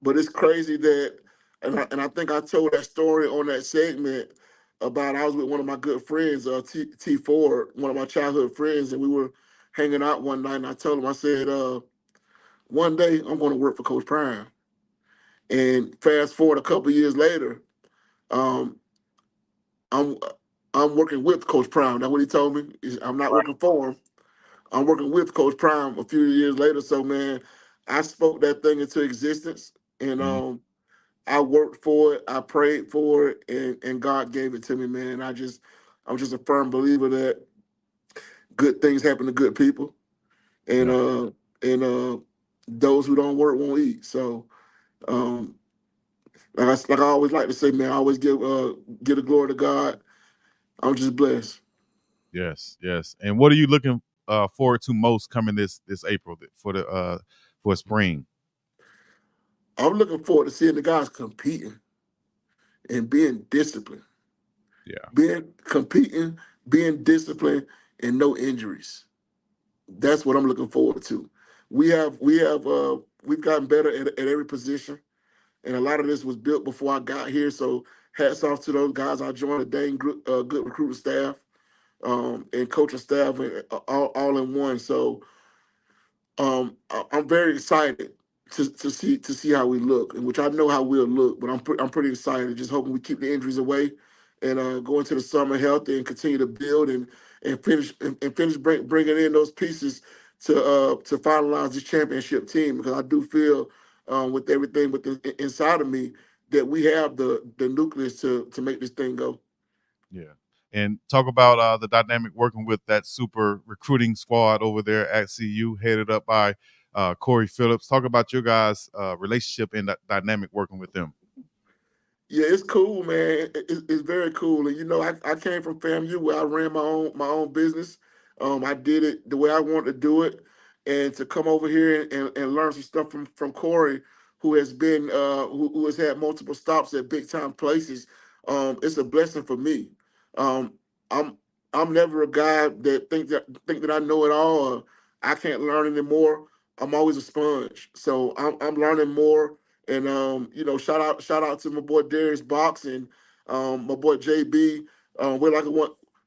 it's crazy that, and I think I told that story on that segment about I was with one of my good friends, T Ford, one of my childhood friends, and we were hanging out one night, and I told him, I said, one day I'm going to work for Coach Prime. And fast forward a couple of years later, um, I'm I'm working with Coach Prime. That's what he told me. I'm not working for him. I'm working with Coach Prime a few years later. So man, I spoke that thing into existence, and Mm-hmm. I worked for it. I prayed for it, and God gave it to me, man. I'm just a firm believer that good things happen to good people, and Yeah. those who don't work won't eat. So um, like I always like to say, man, I always give the glory to God. I'm just blessed. Yes. Yes. And what are you looking forward to most coming this April for spring? I'm looking forward to seeing the guys competing and being disciplined, Yeah. being competing, being disciplined, and no injuries. That's what I'm looking forward to. We've gotten better at every position, and a lot of this was built before I got here. So hats off to those guys. I joined a dang good recruiting staff, and coaching staff, all in one. So I'm very excited to see how we look, and which I know how we'll look, but I'm pretty excited. Just hoping we keep the injuries away, and go into the summer healthy and continue to build and finish bringing in those pieces to finalize this championship team, because I do feel, with everything inside of me, that we have the nucleus to make this thing go. Yeah. And talk about the dynamic working with that super recruiting squad over there at CU, headed up by Corey Phillips. Talk about your guys' relationship and that dynamic working with them. Yeah, it's cool, man. It's very cool. And I came from FAMU where I ran my own business. I did it the way I wanted to do it, and to come over here and learn some stuff from Corey, who has been who has had multiple stops at big time places. It's a blessing for me. Um, I'm I'm never a guy that think that I know it all, or I can't learn anymore. I'm always a sponge, so I'm learning more. And shout out to my boy Darius Box, and my boy JB.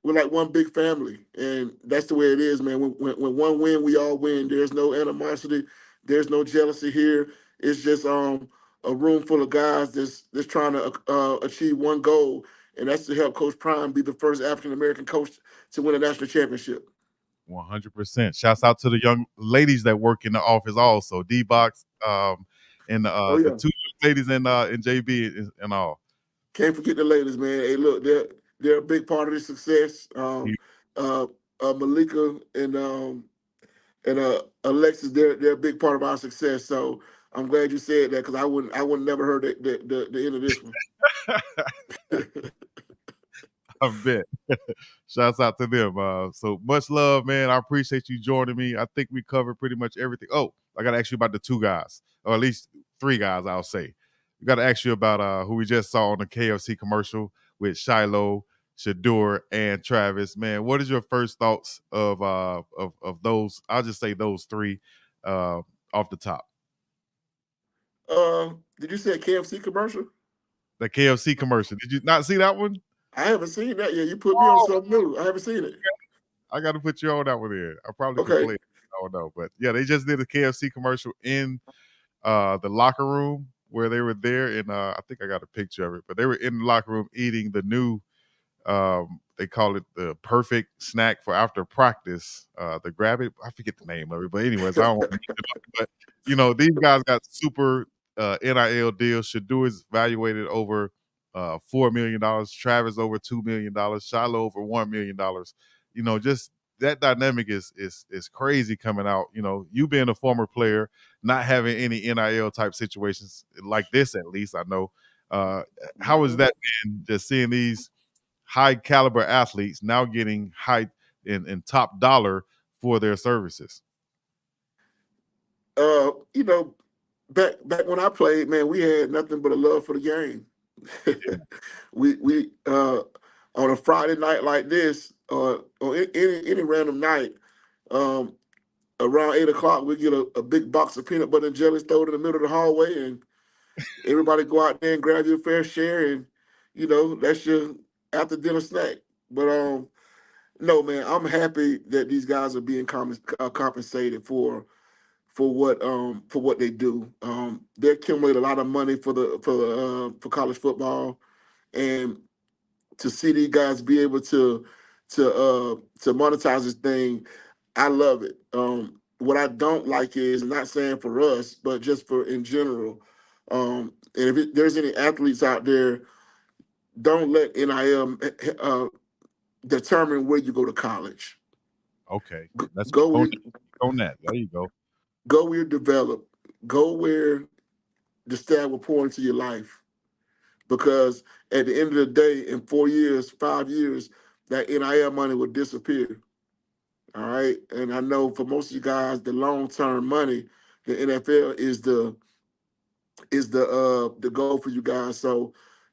We're like one big family, and that's the way it is, man. When one win, we all win. There's no animosity, there's no jealousy here. It's just a room full of guys that's trying to achieve one goal, and that's to help Coach Prime be the first African American coach to win a national championship. 100%. Shouts out to the young ladies that work in the office also. D Box, and Oh the yeah, two ladies in JB and all. can't forget the ladies, man. Hey, look, they're a big part of this success. Uh, Malika and Alexis, they're a big part of our success. So I'm glad you said that, because I wouldn't never heard the end of this one. I bet. Shouts out to them. So much love, man. I appreciate you joining me. I think we covered pretty much everything. Oh, I got to ask you about the two guys, or at least three guys, I'll say. We got to ask you about who we just saw on the KFC commercial with Shiloh, Shadur, and Travis. Man, what is your first thoughts of those? I'll just say those three off the top. Did you say a KFC commercial? The KFC commercial. Did you not see that one? I haven't seen that yet. You put me on something new. I haven't seen it. I got to put you on that one there. I probably can Okay. play it. I don't know. But yeah, they just did a KFC commercial in the locker room where they were there. And I think I got a picture of it. But they were in the locker room eating the new They call it the perfect snack for after practice. The grab it, I forget the name of it, but anyways, I don't want to mix it up. But these guys got super NIL deals. Shador is evaluated over $4 million. Travis over $2 million. Shiloh over $1 million. Just that dynamic is crazy coming out. You being a former player, not having any NIL type situations like this, at least I know. How has that been, just seeing these high caliber athletes now getting high and top dollar for their services? You know, back when I played, man, we had nothing but a love for the game. we on a Friday night like this, or any random night, um, around 8 o'clock, we get a big box of peanut butter and jelly, throw it in the middle of the hallway, and everybody go out there and grab your fair share, and that's your after dinner snack. But no, man, I'm happy that these guys are being compensated for what they do. They accumulate a lot of money for college football, and to see these guys be able to monetize this thing, I love it. What I don't like is, not saying for us, but just for in general. And if there's any athletes out there, don't let NIL determine where you go to college. Okay, let's Go where on that. There you go. go where you're developed. Go where the staff will pour into your life. Because at the end of the day, in 4 years, 5 years, that NIL money will disappear. All right. And I know for most of you guys, the long-term money, the NFL is the goal for you guys. So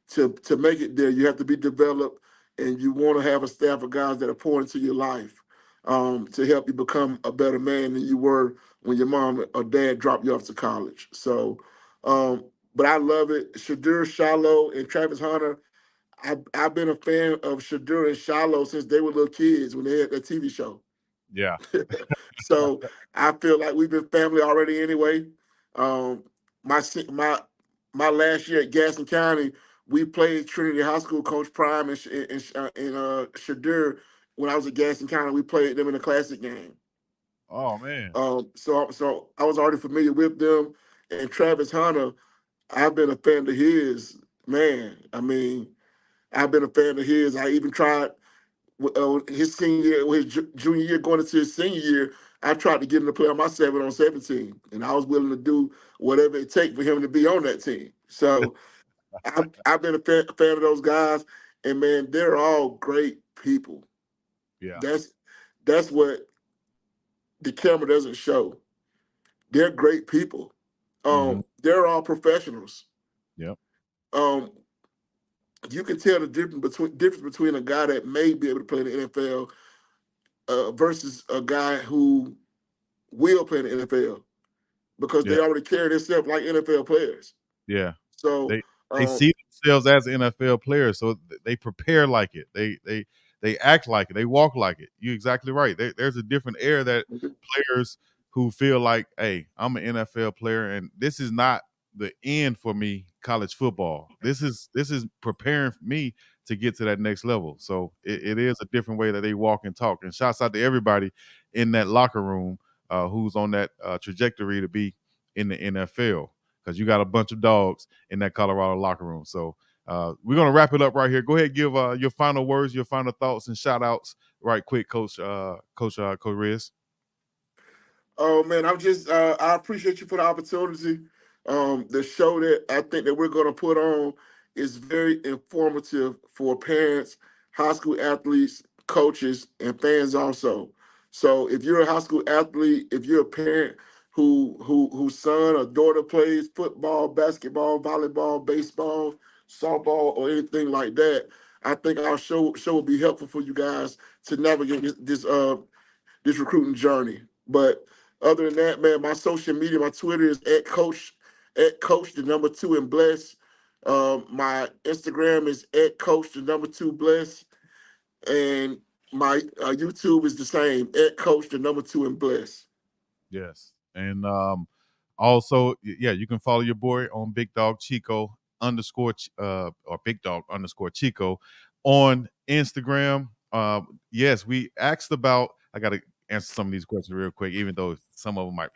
to make it there, you have to be developed, and you want to have a staff of guys that are pouring into your life, to help you become a better man than you were when your mom or dad dropped you off to college. So, but I love it. Shador, Shiloh, and Travis Hunter. I've been a fan of Shador and Shiloh since they were little kids when they had that TV show. Yeah. So I feel like we've been family already anyway. Um, my my last year at Gaston County, we played Trinity High School. Coach Prime and Shadur. When I was at Gaston County, we played them in a classic game. Oh man. So I was already familiar with them. And Travis Hunter, I've been a fan of his. Man, I mean, I've been a fan of his. I even tried his senior year, or his junior year, going into his senior year. I tried to get him to play on my 7-on-7 team, and I was willing to do whatever it takes for him to be on that team. So I've been a fan of those guys, and man, they're all great people. Yeah. That's what the camera doesn't show. They're great people. They're all professionals. Yep. You can tell the difference between a guy that may be able to play in the NFL versus a guy who will play in the NFL, because Yeah. they already carry themselves like NFL players. Yeah. So They see themselves as NFL players, so they prepare like it. They act like it. They walk like it. You're exactly right. There's a different air that players who feel like, hey, I'm an NFL player, and this is not the end for me, college football. This is preparing me to get to that next level. So it is a different way that they walk and talk. And shouts out to everybody in that locker room who's on that trajectory to be in the NFL, because you got a bunch of dogs in that Colorado locker room. So we're going to wrap it up right here. Go ahead, give your final words, your final thoughts, and shout outs right quick, Coach Riz. Oh man, I appreciate you for the opportunity. The show that I think that we're going to put on is very informative for parents, high school athletes, coaches, and fans also. So if you're a high school athlete, if you're a parent whose son or daughter plays football, basketball, volleyball, baseball, softball, or anything like that, I think our show will be helpful for you guys to navigate this recruiting journey. But other than that, man, my social media, my Twitter is @coach the number 2 and bless. My Instagram is @coach the number 2 bless, and my YouTube is the same, @coach the number 2 and bless. Yes. And also, yeah, you can follow your boy on Big Dog Chico _ or Big Dog _ Chico on Instagram. Yes, we asked about. I got to answer some of these questions real quick, even though some of them might.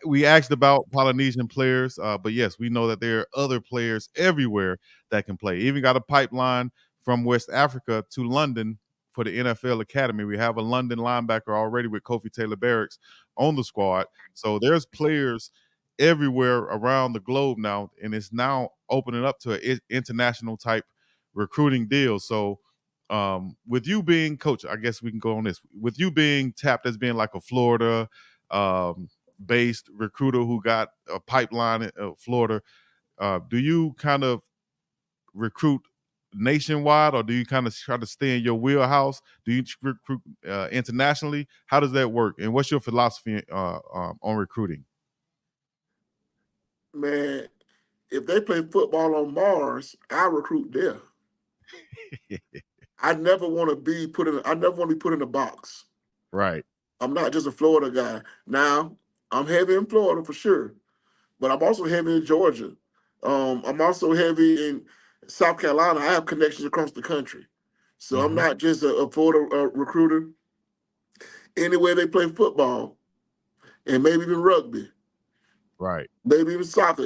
We asked about Polynesian players, but yes, we know that there are other players everywhere that can play. Even got a pipeline from West Africa to London for the NFL Academy. We have a London linebacker already with Kofi Taylor Barracks on the squad. So there's players everywhere around the globe now, and it's now opening up to an international type recruiting deal. So with you being coach, I guess we can go on this. With you being tapped as being like a Florida based recruiter who got a pipeline in Florida, do you kind of recruit nationwide, or do you kind of try to stay in your wheelhouse? Do you recruit internationally? How does that work? And what's your philosophy on recruiting? Man, if they play football on Mars, I recruit there. I never want to be put in. I never want to be put in a box. Right. I'm not just a Florida guy. Now, I'm heavy in Florida for sure, but I'm also heavy in Georgia. I'm also heavy in South Carolina. I have connections across the country. So I'm not just a Florida recruiter. Anywhere they play football and maybe even rugby, Right. maybe even soccer.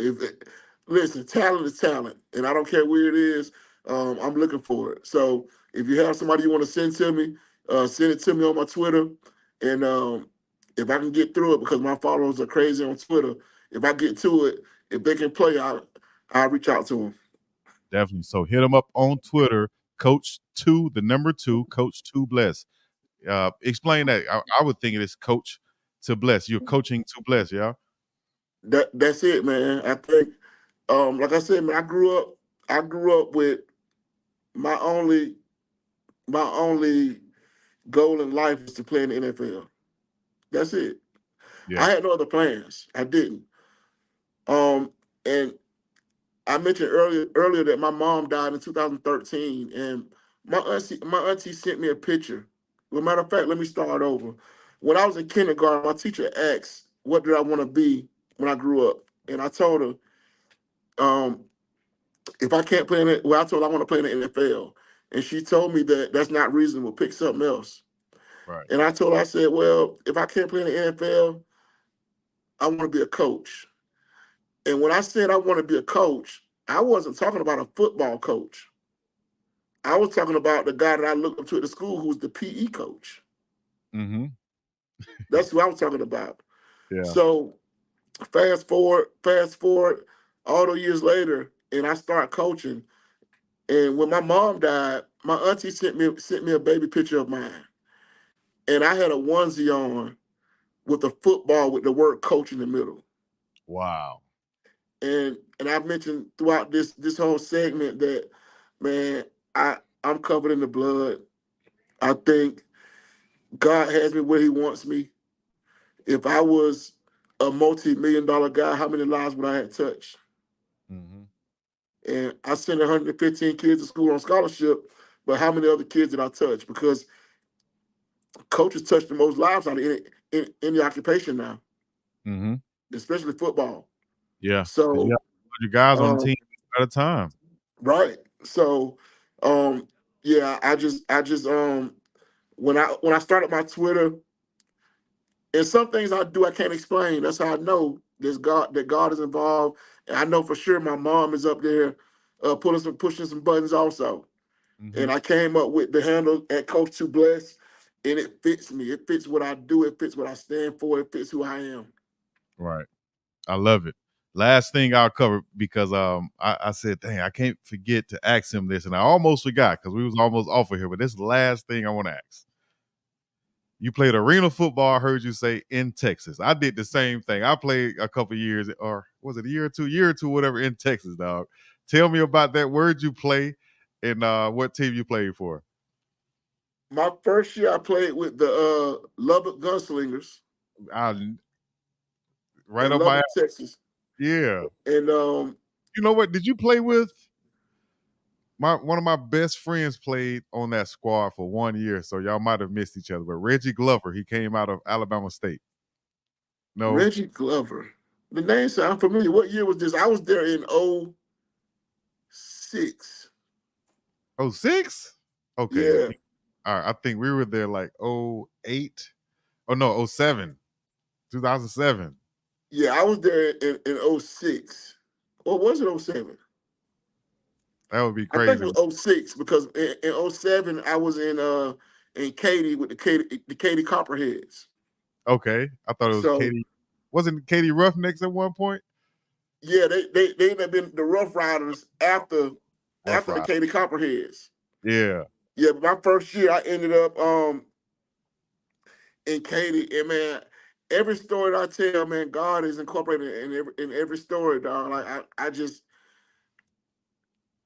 Listen, talent is talent, and I don't care where it is. I'm looking for it. So if you have somebody you want to send to me, send it to me on my Twitter, and if I can get through it, because my followers are crazy on Twitter, if I get to it, if they can play, I'll reach out to them. Definitely. So hit them up on Twitter, Coach2, the number 2, Coach2 Bless. Explain that. I would think it is Coach to Bless. You're coaching to bless, yeah? That's it, man. I think, like I said, man, I grew up with my only goal in life is to play in the NFL. That's it. Yeah. I had no other plans. I didn't. And I mentioned earlier that my mom died in 2013, and my auntie sent me a picture. Well, matter of fact, let me start over. When I was in kindergarten, my teacher asked, "What did I want to be when I grew up?" And I told her, if I can't play in it, well, I told her I want to play in the NFL, and she told me that that's not reasonable. Pick something else. Right. And I told her, I said, well, if I can't play in the NFL, I want to be a coach. And when I said I want to be a coach, I wasn't talking about a football coach. I was talking about the guy that I looked up to at the school who was the PE coach. That's who I was talking about. Yeah. So fast forward, all those years later, and I start coaching. And when my mom died, my auntie sent me a baby picture of mine. And I had a onesie on with a football with the word coach in the middle. Wow. And I've mentioned throughout this whole segment that, man, I'm covered in the blood. I think God has me where He wants me. If I was a multi-million-dollar guy, how many lives would I have touched? And I sent 115 kids to school on scholarship, but how many other kids did I touch? Because coaches touch the most lives out of any occupation now, especially football. Yeah. So you have your guys on the team at a time. Right. So, yeah, I just when I started my Twitter, and some things I do I can't explain. That's how I know that God is involved, and I know for sure my mom is up there, pushing some buttons also. And I came up with the handle at Coach to Bless, and it fits me. It fits what I do. It fits what I stand for. It fits who I am. Right. I love it. Last thing I'll cover, because I said, dang, I can't forget to ask him this, and I almost forgot because we was almost off of here. But this is the last thing I want to ask. You played arena football, I heard you say, in Texas. I did the same thing. I played a couple years, or was it a year or two, whatever, in Texas, dog. Tell me about that. Where'd you play, and what team you played for? My first year, I played with the Lubbock Gunslingers. Right in up my Lubbock, Texas. Yeah. And you know what? Did you play with one of my best friends played on that squad for 1 year, so y'all might have missed each other. But Reggie Glover, he came out of Alabama State. No, Reggie Glover. The name sounds familiar. What year was this? I was there in 06. 06? Okay. Yeah, All right. I think we were there like 08. Oh no, 07. 2007. yeah. I was there in 06. Or was it 07? That would be I think crazy. it was 06 because in 07 I was in Katy with the Katy Copperheads. Okay. I thought it was So Katie. Wasn't Katie Roughnecks at one point? yeah, they have been the Rough Riders Rough after the Rider. Katy Copperheads. Yeah. Yeah, but my first year I ended up in Katy, and man, every story that I tell, man, God is incorporated in every story, dog. Like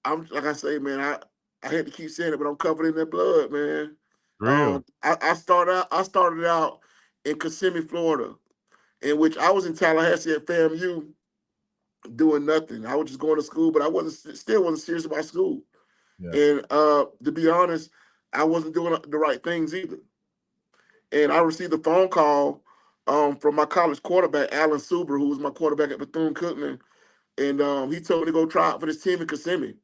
I'm like I say, man, I had to keep saying it, but I'm covered in that blood, man. Real. I started out in Kissimmee, Florida, in which I was in Tallahassee at FAMU doing nothing. I was just going to school, but I still wasn't serious about school. Yeah. And to be honest, I wasn't doing the right things either. And I received a phone call from my college quarterback, Alan Suber, who was my quarterback at Bethune-Cookman, and he told me to go try out for this team in Kissimmee.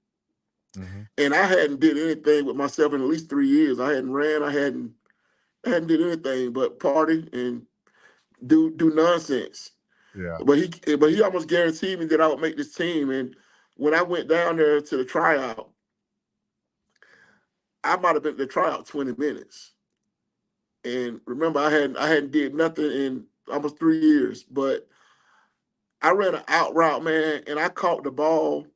Mm-hmm. And I hadn't did anything with myself in at least 3 years. I hadn't ran. I hadn't did anything but party and do nonsense. Yeah. But he almost guaranteed me that I would make this team. And when I went down there to the tryout, I might have been at the tryout 20 minutes. And remember, I hadn't did nothing in almost 3 years. But I ran an out route, man, and I caught the ball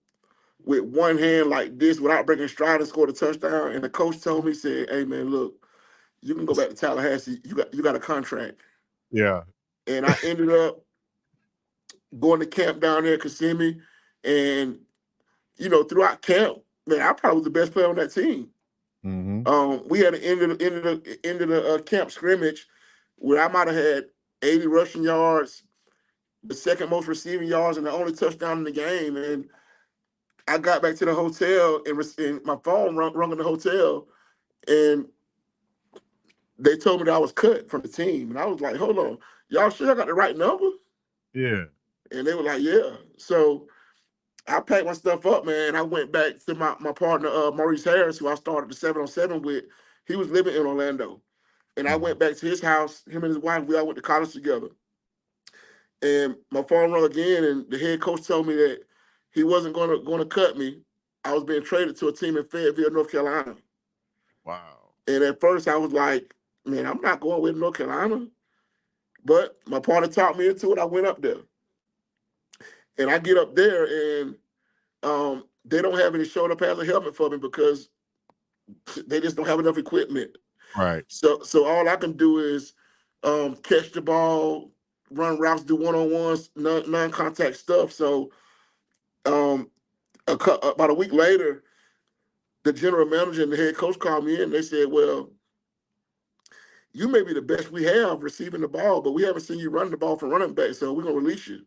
with one hand like this without breaking stride and scored a touchdown. And the coach told me, said, "Hey, man, look, you can go back to Tallahassee. You got a contract." Yeah. And I ended up going to camp down there at Kissimmee, and throughout camp, man, I probably was the best player on that team. Mm-hmm. We had an end of the camp scrimmage where I might have had 80 rushing yards, the second most receiving yards, and the only touchdown in the game. And I got back to the hotel and my phone rung in the hotel, and they told me that I was cut from the team. And I was like, hold on, y'all sure I got the right number? Yeah. And they were like, yeah. So I packed my stuff up, man. I went back to my partner, Maurice Harris, who I started the 7-on-7 with. He was living in Orlando. And I went back to his house, him and his wife, we all went to college together. And my phone rang again, and the head coach told me that he wasn't going to cut me. I was being traded to a team in Fayetteville, North Carolina. Wow. And at first I was like, man, I'm not going with North Carolina. But my partner talked me into it. I went up there. And I get up there, and they don't have any shoulder pads or helmet for me because they just don't have enough equipment. Right. So all I can do is catch the ball, run routes, do one-on-ones, non-contact stuff. So about a week later, the general manager and the head coach called me in. They said, well, you may be the best we have receiving the ball, but we haven't seen you running the ball from running back, so we're going to release you.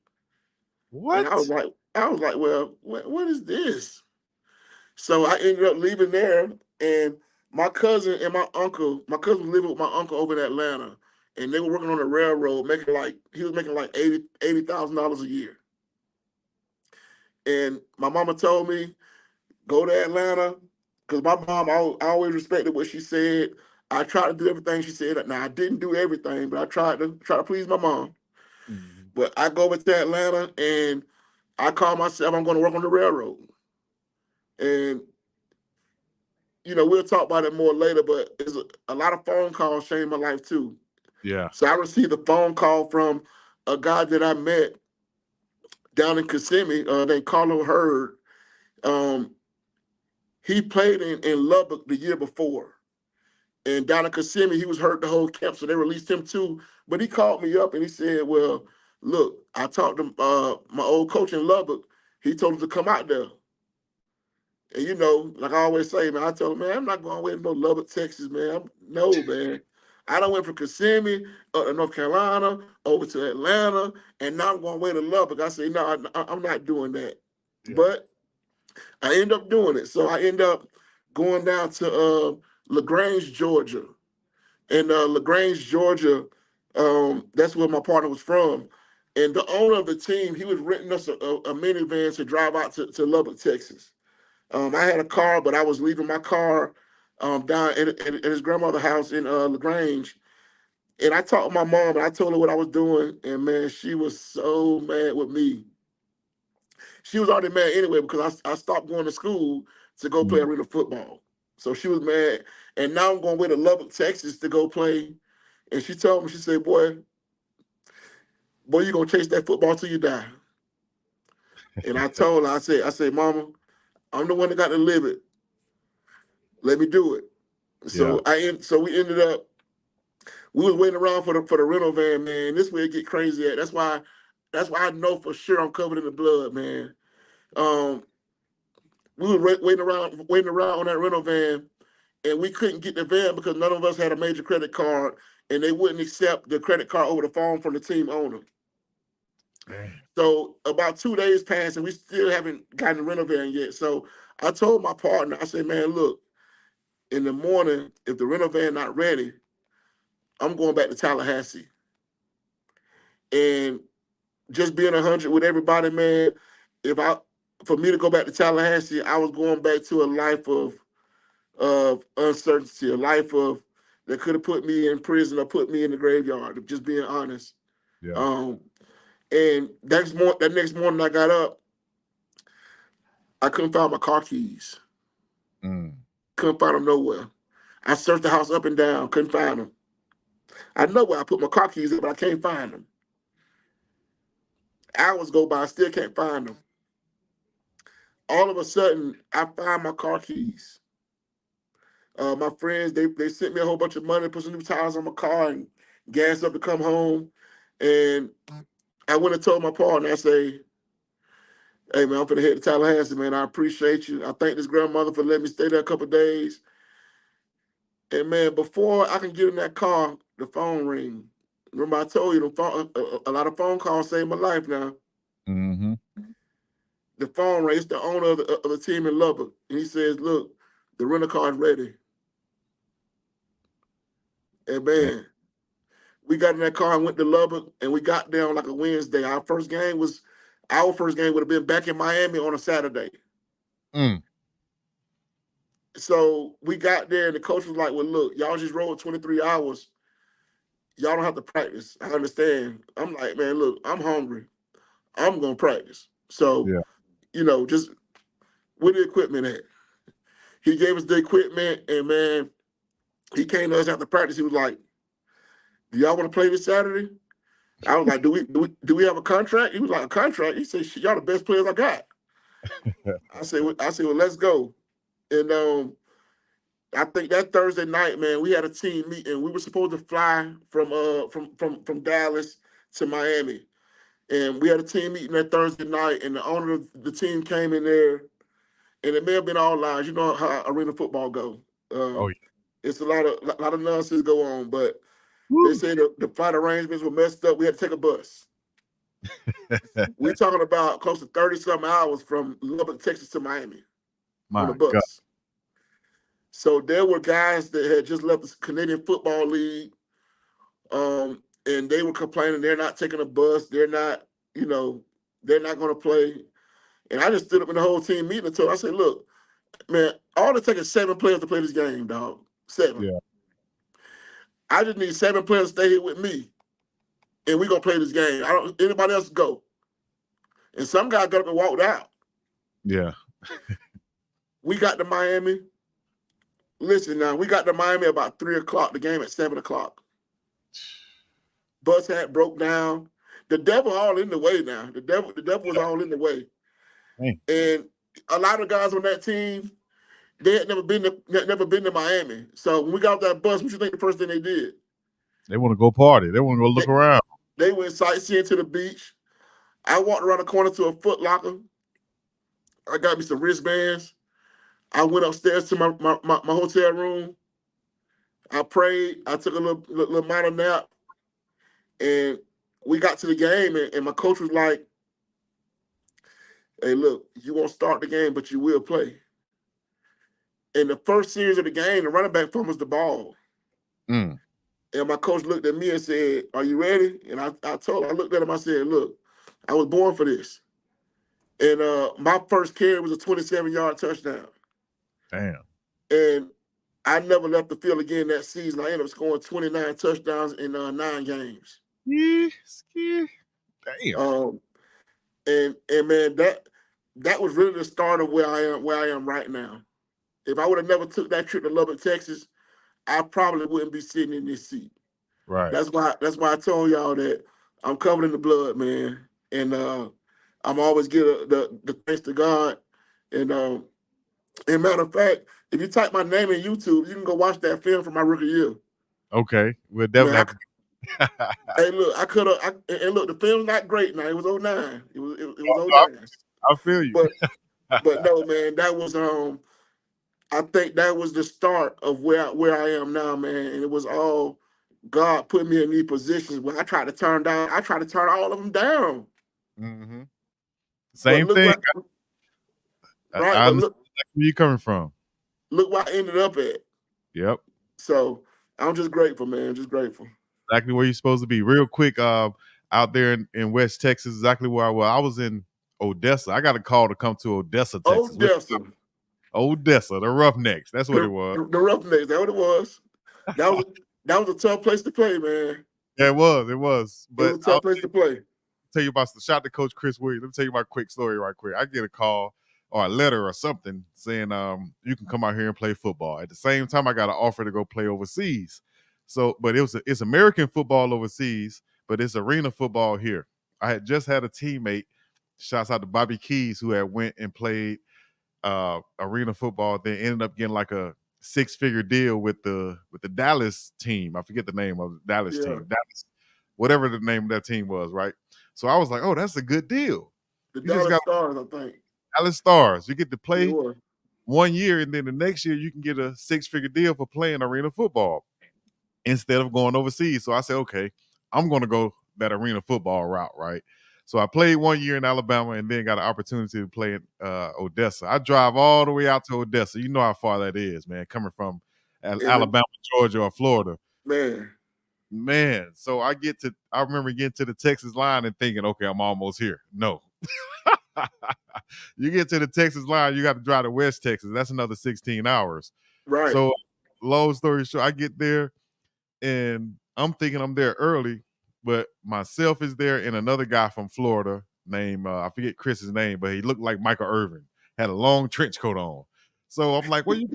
And What? I was like, well, what is this? So I ended up leaving there, and my cousin was living with my uncle over in Atlanta, and they were working on the railroad, he was making like $80,000 a year. And my mama told me, go to Atlanta, because my mom, I always respected what she said. I tried to do everything she said. Now I didn't do everything, but I tried to please my mom. Mm-hmm. But I go over to Atlanta, and I call myself, I'm going to work on the railroad. And we'll talk about it more later, but there's a lot of phone calls changed my life too. Yeah. So I received a phone call from a guy that I met down in Kissimmee named Carlo Hurd. He played in Lubbock the year before. And down in Kissimmee, he was hurt the whole camp, so they released him too. But he called me up and he said, well, look, I talked to my old coach in Lubbock. He told us to come out there. And like I always say, man, I told him, man, I'm not going away to no Lubbock, Texas, man. No, man. I done went from Kissimmee to North Carolina, over to Atlanta, and now I'm going away to Lubbock. I say, no, I'm not doing that. Yeah. But I end up doing it. So I end up going down to LaGrange, Georgia. And LaGrange, Georgia, that's where my partner was from. And the owner of the team, he was renting us a minivan to drive out to Lubbock, Texas. I had a car, but I was leaving my car down at his grandmother's house in LaGrange. And I talked to my mom, and I told her what I was doing, and man, she was so mad with me. She was already mad anyway because I stopped going to school to go play arena football. So she was mad, and now I'm going away to Lubbock, Texas to go play. And she told me, she said, boy, you're going to chase that football till you die. And I told her, I said, Mama, I'm the one that got to live it. Let me do it. So we ended up, we was waiting around for the rental van, man. This way it get crazy at. That's why I know for sure I'm covered in the blood, man. We were waiting around on that rental van, and we couldn't get the van because none of us had a major credit card, and they wouldn't accept the credit card over the phone from the team owner. Dang. So about 2 days passed, and we still haven't gotten the rental van yet. So I told my partner, I said, man, look, in the morning, if the rental van not ready, I'm going back to Tallahassee. And just being 100 with everybody, man, for me to go back to Tallahassee, I was going back to a life of uncertainty, a life of that could have put me in prison or put me in the graveyard, just being honest. Yeah. And that next morning I got up, I couldn't find my car keys. Couldn't find them nowhere. I searched the house up and down, couldn't find them. I know where I put my car keys in, but I can't find them. Hours go by, I still can't find them. All of a sudden, I find my car keys. My friends, they sent me a whole bunch of money, put some new tires on my car and gas up to come home. And I went and told my partner, I say, hey, man, I'm finna head to Tallahassee, man. I appreciate you. I thank this grandmother for letting me stay there a couple of days. And, man, before I can get in that car, the phone ring. Remember I told you a lot of phone calls saved my life now. Mm-hmm. The phone ring. It's the owner of the team in Lubbock. And he says, look, the rental car is ready. And, man, we got in that car and went to Lubbock, and we got there on like a Wednesday. Our first game would have been back in Miami on a Saturday. So we got there, and the coach was like, well, look, y'all just rode 23 hours. Y'all don't have to practice. I understand. I'm like, man, look, I'm hungry. I'm going to practice. So, just where the equipment at? He gave us the equipment, and, man, he came to us after practice. He was like, do y'all want to play this Saturday? I was like, do we have a contract? He was like, a contract? He said, y'all the best players I got. I said, well, let's go. And I think that Thursday night, man, we had a team meeting. We were supposed to fly from Dallas to Miami. And we had a team meeting that Thursday night, and the owner of the team came in there, and it may have been all lies. You know how arena football go. It's a lot of nonsense go on, but they say the flight arrangements were messed up. We had to take a bus. We're talking about close to 30-something hours from Lubbock, Texas to Miami on a bus. God. So there were guys that had just left the Canadian Football League, and they were complaining they're not taking a bus. They're not going to play. And I just stood up in the whole team meeting and told, I said, look, man, all it takes is 7 players to play this game, dog. 7. Yeah. I just need 7 players to stay here with me, and we're going to play this game. Anybody else go. And some guy got up and walked out. Yeah. We got to Miami. Listen now, we got to Miami about 3 o'clock, the game at 7 o'clock. Bus had broke down. The devil all in the way now. The devil was all in the way. Hey. And a lot of guys on that team, they had never been to Miami. So when we got off that bus, what you think the first thing they did? They want to go party. They want to go look around. They went sightseeing to the beach. I walked around the corner to a Foot Locker. I got me some wristbands. I went upstairs to my hotel room. I prayed. I took a little minor nap. And we got to the game, and my coach was like, hey, look, you won't start the game, but you will play. In the first series of the game, the running back fumbles the ball. And my coach looked at me and said, are you ready? And I looked at him, I said, look, I was born for this. And my first carry was a 27-yard touchdown. Damn. And I never left the field again that season. I ended up scoring 29 touchdowns in 9 games. Yeah. Damn. And man, that was really the start of where I am right now. If I would have never took that trip to Lubbock, Texas, I probably wouldn't be sitting in this seat. Right. That's why I told y'all that I'm covered in the blood, man. And I'm always give the thanks to God. And matter of fact, if you type my name in YouTube, you can go watch that film from my rookie year. Okay. We'll definitely have to. Hey, look, and look, the film's not great now. It was 09. It was 09. I feel you. But no, man, that was I think that was the start of where I am now, man. And it was all God put me in these positions where I tried to turn all of them down. Mm-hmm. Same thing. Right, I but understand look where you're coming from. Look where I ended up at. Yep. So I'm just grateful, man. Just grateful. Exactly where you're supposed to be. Real quick, out there in West Texas, exactly where I was. I was in Odessa. I got a call to come to Odessa, Texas. Odessa, the Roughnecks. That's what it was. The Roughnecks. That's what it was. That was a tough place to play, man. Yeah, it was. But it was a tough place to play. Tell you about shout out to Coach Chris Williams. Let me tell you my quick story right quick. I get a call or a letter or something saying you can come out here and play football. At the same time, I got an offer to go play overseas. So, but it's American football overseas, but it's arena football here. I had just had a teammate, shouts out to Bobby Keys, who had went and played arena football, then ended up getting like a 6-figure deal with the Dallas team. I forget the name of the Dallas team. Dallas, whatever the name of that team was, right? So I was like, oh, that's a good deal. The Dallas Stars, I think. Dallas Stars. You get to play 1 year, and then the next year you can get a 6-figure deal for playing arena football instead of going overseas. So I said, okay, I'm going to go that arena football route, right? So I played 1 year in Alabama and then got an opportunity to play in Odessa. I drive all the way out to Odessa. You know how far that is, man, coming from Alabama, Georgia, or Florida. Man, so I remember getting to the Texas line and thinking, okay, I'm almost here. No. You get to the Texas line, you got to drive to West Texas. That's another 16 hours. Right. So long story short, I get there and I'm thinking I'm there early, but myself is there and another guy from Florida named, I forget Chris's name, but he looked like Michael Irvin, had a long trench coat on. So I'm like, where you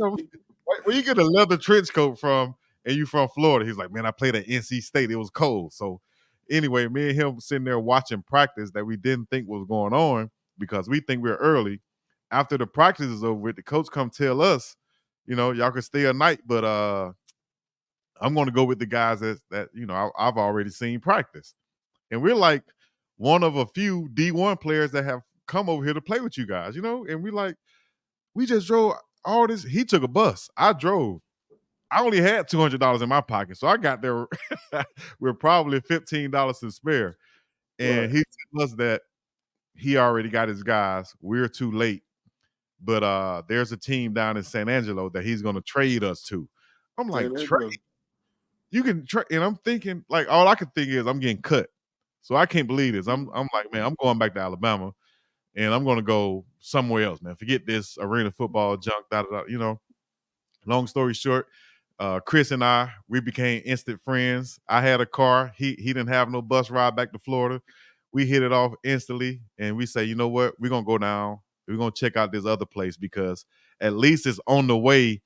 get a leather trench coat from? And you from Florida? He's like, man, I played at NC State. It was cold. So anyway, me and him sitting there watching practice that we didn't think was going on because we think we're early. After the practice is over, the coach come tell us, y'all can stay a night, but I'm going to go with the guys that I've already seen practice. And we're like one of a few D1 players that have come over here to play with you guys, and we just drove all this. He took a bus. I drove. I only had $200 in my pocket, so I got there with probably $15 to spare. And he told us that he already got his guys. We're too late, but there's a team down in San Angelo that he's going to trade us to. I'm like, trade? You can trade? And I'm thinking, like, all I can think is I'm getting cut. So I can't believe this. I'm like, man, I'm going back to Alabama, and I'm going to go somewhere else, man. Forget this arena football junk, Long story short, Chris and we became instant friends. I had a car. He didn't have no bus ride back to Florida. We hit it off instantly, and we say, you know what? We're going to go down. We're going to check out this other place because at least it's on the way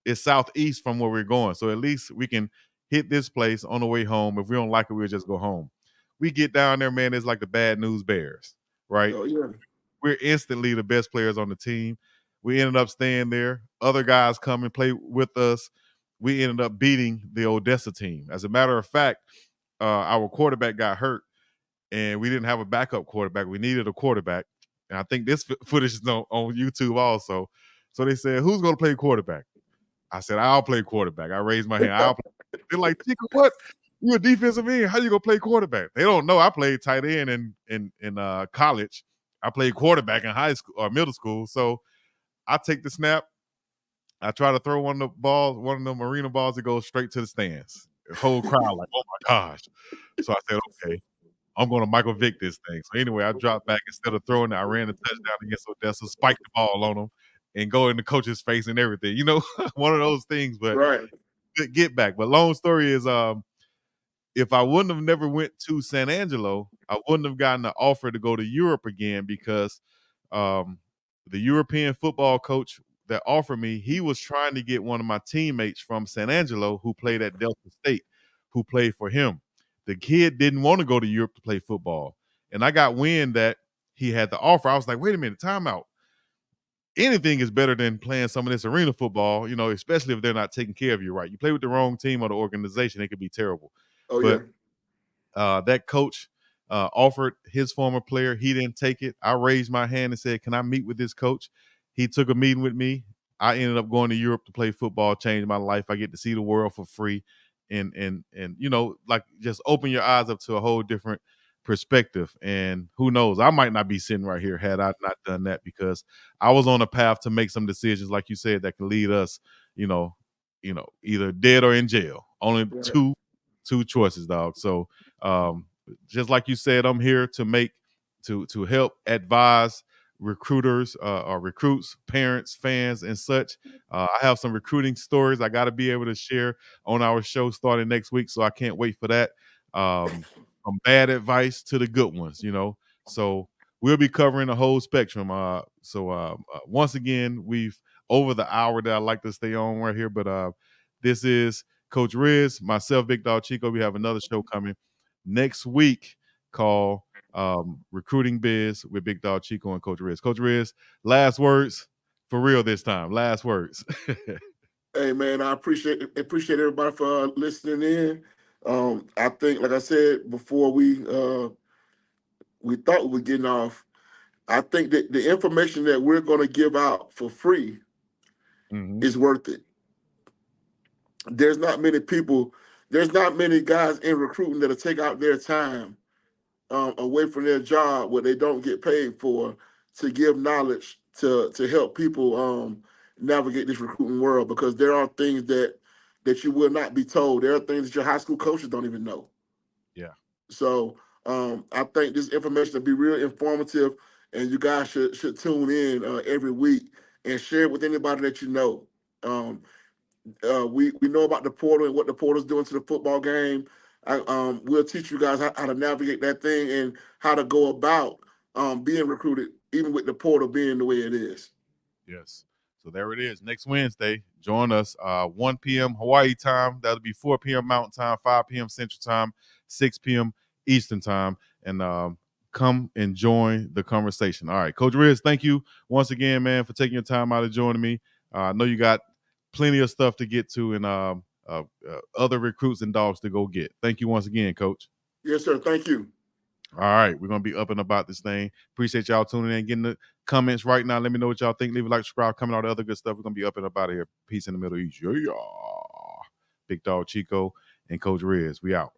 it's southeast from where we're going. So at least we can hit this place on the way home. If we don't like it, we'll just go home. We get down there, man, it's like the Bad News Bears, right? Oh, yeah. We're instantly the best players on the team. We ended up staying there. Other guys come and play with us. We ended up beating the Odessa team. As a matter of fact, our quarterback got hurt, and we didn't have a backup quarterback. We needed a quarterback. And I think this footage is on YouTube also. So they said, who's going to play quarterback? I said, I'll play quarterback. I raised my hand. They're like, Chico, what? You a defensive end. How you going to play quarterback? They don't know I played tight end in college. I played quarterback in high school or middle school. So I take the snap. I try to throw one of the arena balls that goes straight to the stands. The whole crowd like, oh my gosh. So I said, okay, I'm going to Michael Vick this thing. So anyway, I dropped back. Instead of throwing it, I ran a touchdown against Odessa, spiked the ball on him, and go in the coach's face and everything. One of those things. But Right. good get back. But long story is, if I wouldn't have never went to San Angelo, I wouldn't have gotten the offer to go to Europe again because the European football coach that offered me, he was trying to get one of my teammates from San Angelo who played at Delta State, who played for him. The kid didn't want to go to Europe to play football. And I got wind that he had the offer. I was like, wait a minute, time out. Anything is better than playing some of this arena football, especially if they're not taking care of you right. You play with the wrong team or the organization, it could be terrible. Oh, But yeah. that coach offered his former player. He didn't take it. I raised my hand and said, can I meet with this coach? He took a meeting with me. I ended up going to Europe to play football, changed my life. I get to see the world for free and like just open your eyes up to a whole different perspective. And who knows, I might not be sitting right here had I not done that, because I was on a path to make some decisions, like you said, that can lead us, either dead or in jail. Only Right. two choices, dog. So just like you said, I'm here to help advise recruiters or recruits, parents, fans, and such. I have some recruiting stories I got to be able to share on our show starting next week, so I can't wait for that. From bad advice to the good ones, So we'll be covering the whole spectrum. Once again, we've over the hour that I like to stay on right here, but this is Coach Riz, myself, Big Dog Chico. We have another show coming next week called Recruiting Biz with Big Dog Chico and Coach Riz. Coach Riz, last words for real this time. Last words. Hey, man, I appreciate everybody for listening in. I think, like I said before, we thought we were getting off. I think that the information that we're going to give out for free is worth it. There's not many guys in recruiting that'll take out their time away from their job where they don't get paid for to give knowledge to help people navigate this recruiting world, because there are things that you will not be told. There are things that your high school coaches don't even know. Yeah. So I think this information will be real informative, and you guys should tune in every week and share it with anybody that you know. We know about the portal and what the portal is doing to the football game. We'll teach you guys how to navigate that thing and how to go about being recruited, even with the portal being the way it is. Yes. So there it is. Next Wednesday, join us 1 p.m. Hawaii time. That'll be 4 p.m. Mountain time, 5 p.m. Central time, 6 p.m. Eastern time. And come and join the conversation. All right. Coach Riz, thank you once again, man, for taking your time out of joining me. I know you got plenty of stuff to get to and other recruits and dogs to go get. Thank you once again, Coach. Yes, sir. Thank you. All right, we're going to be up and about this thing. Appreciate y'all tuning in, getting the comments right now. Let me know what y'all think. Leave a like, subscribe, comment, all the other good stuff. We're going to be up and about here. Peace in the Middle East. Yeah. Big Dog Chico and Coach Riz. We out.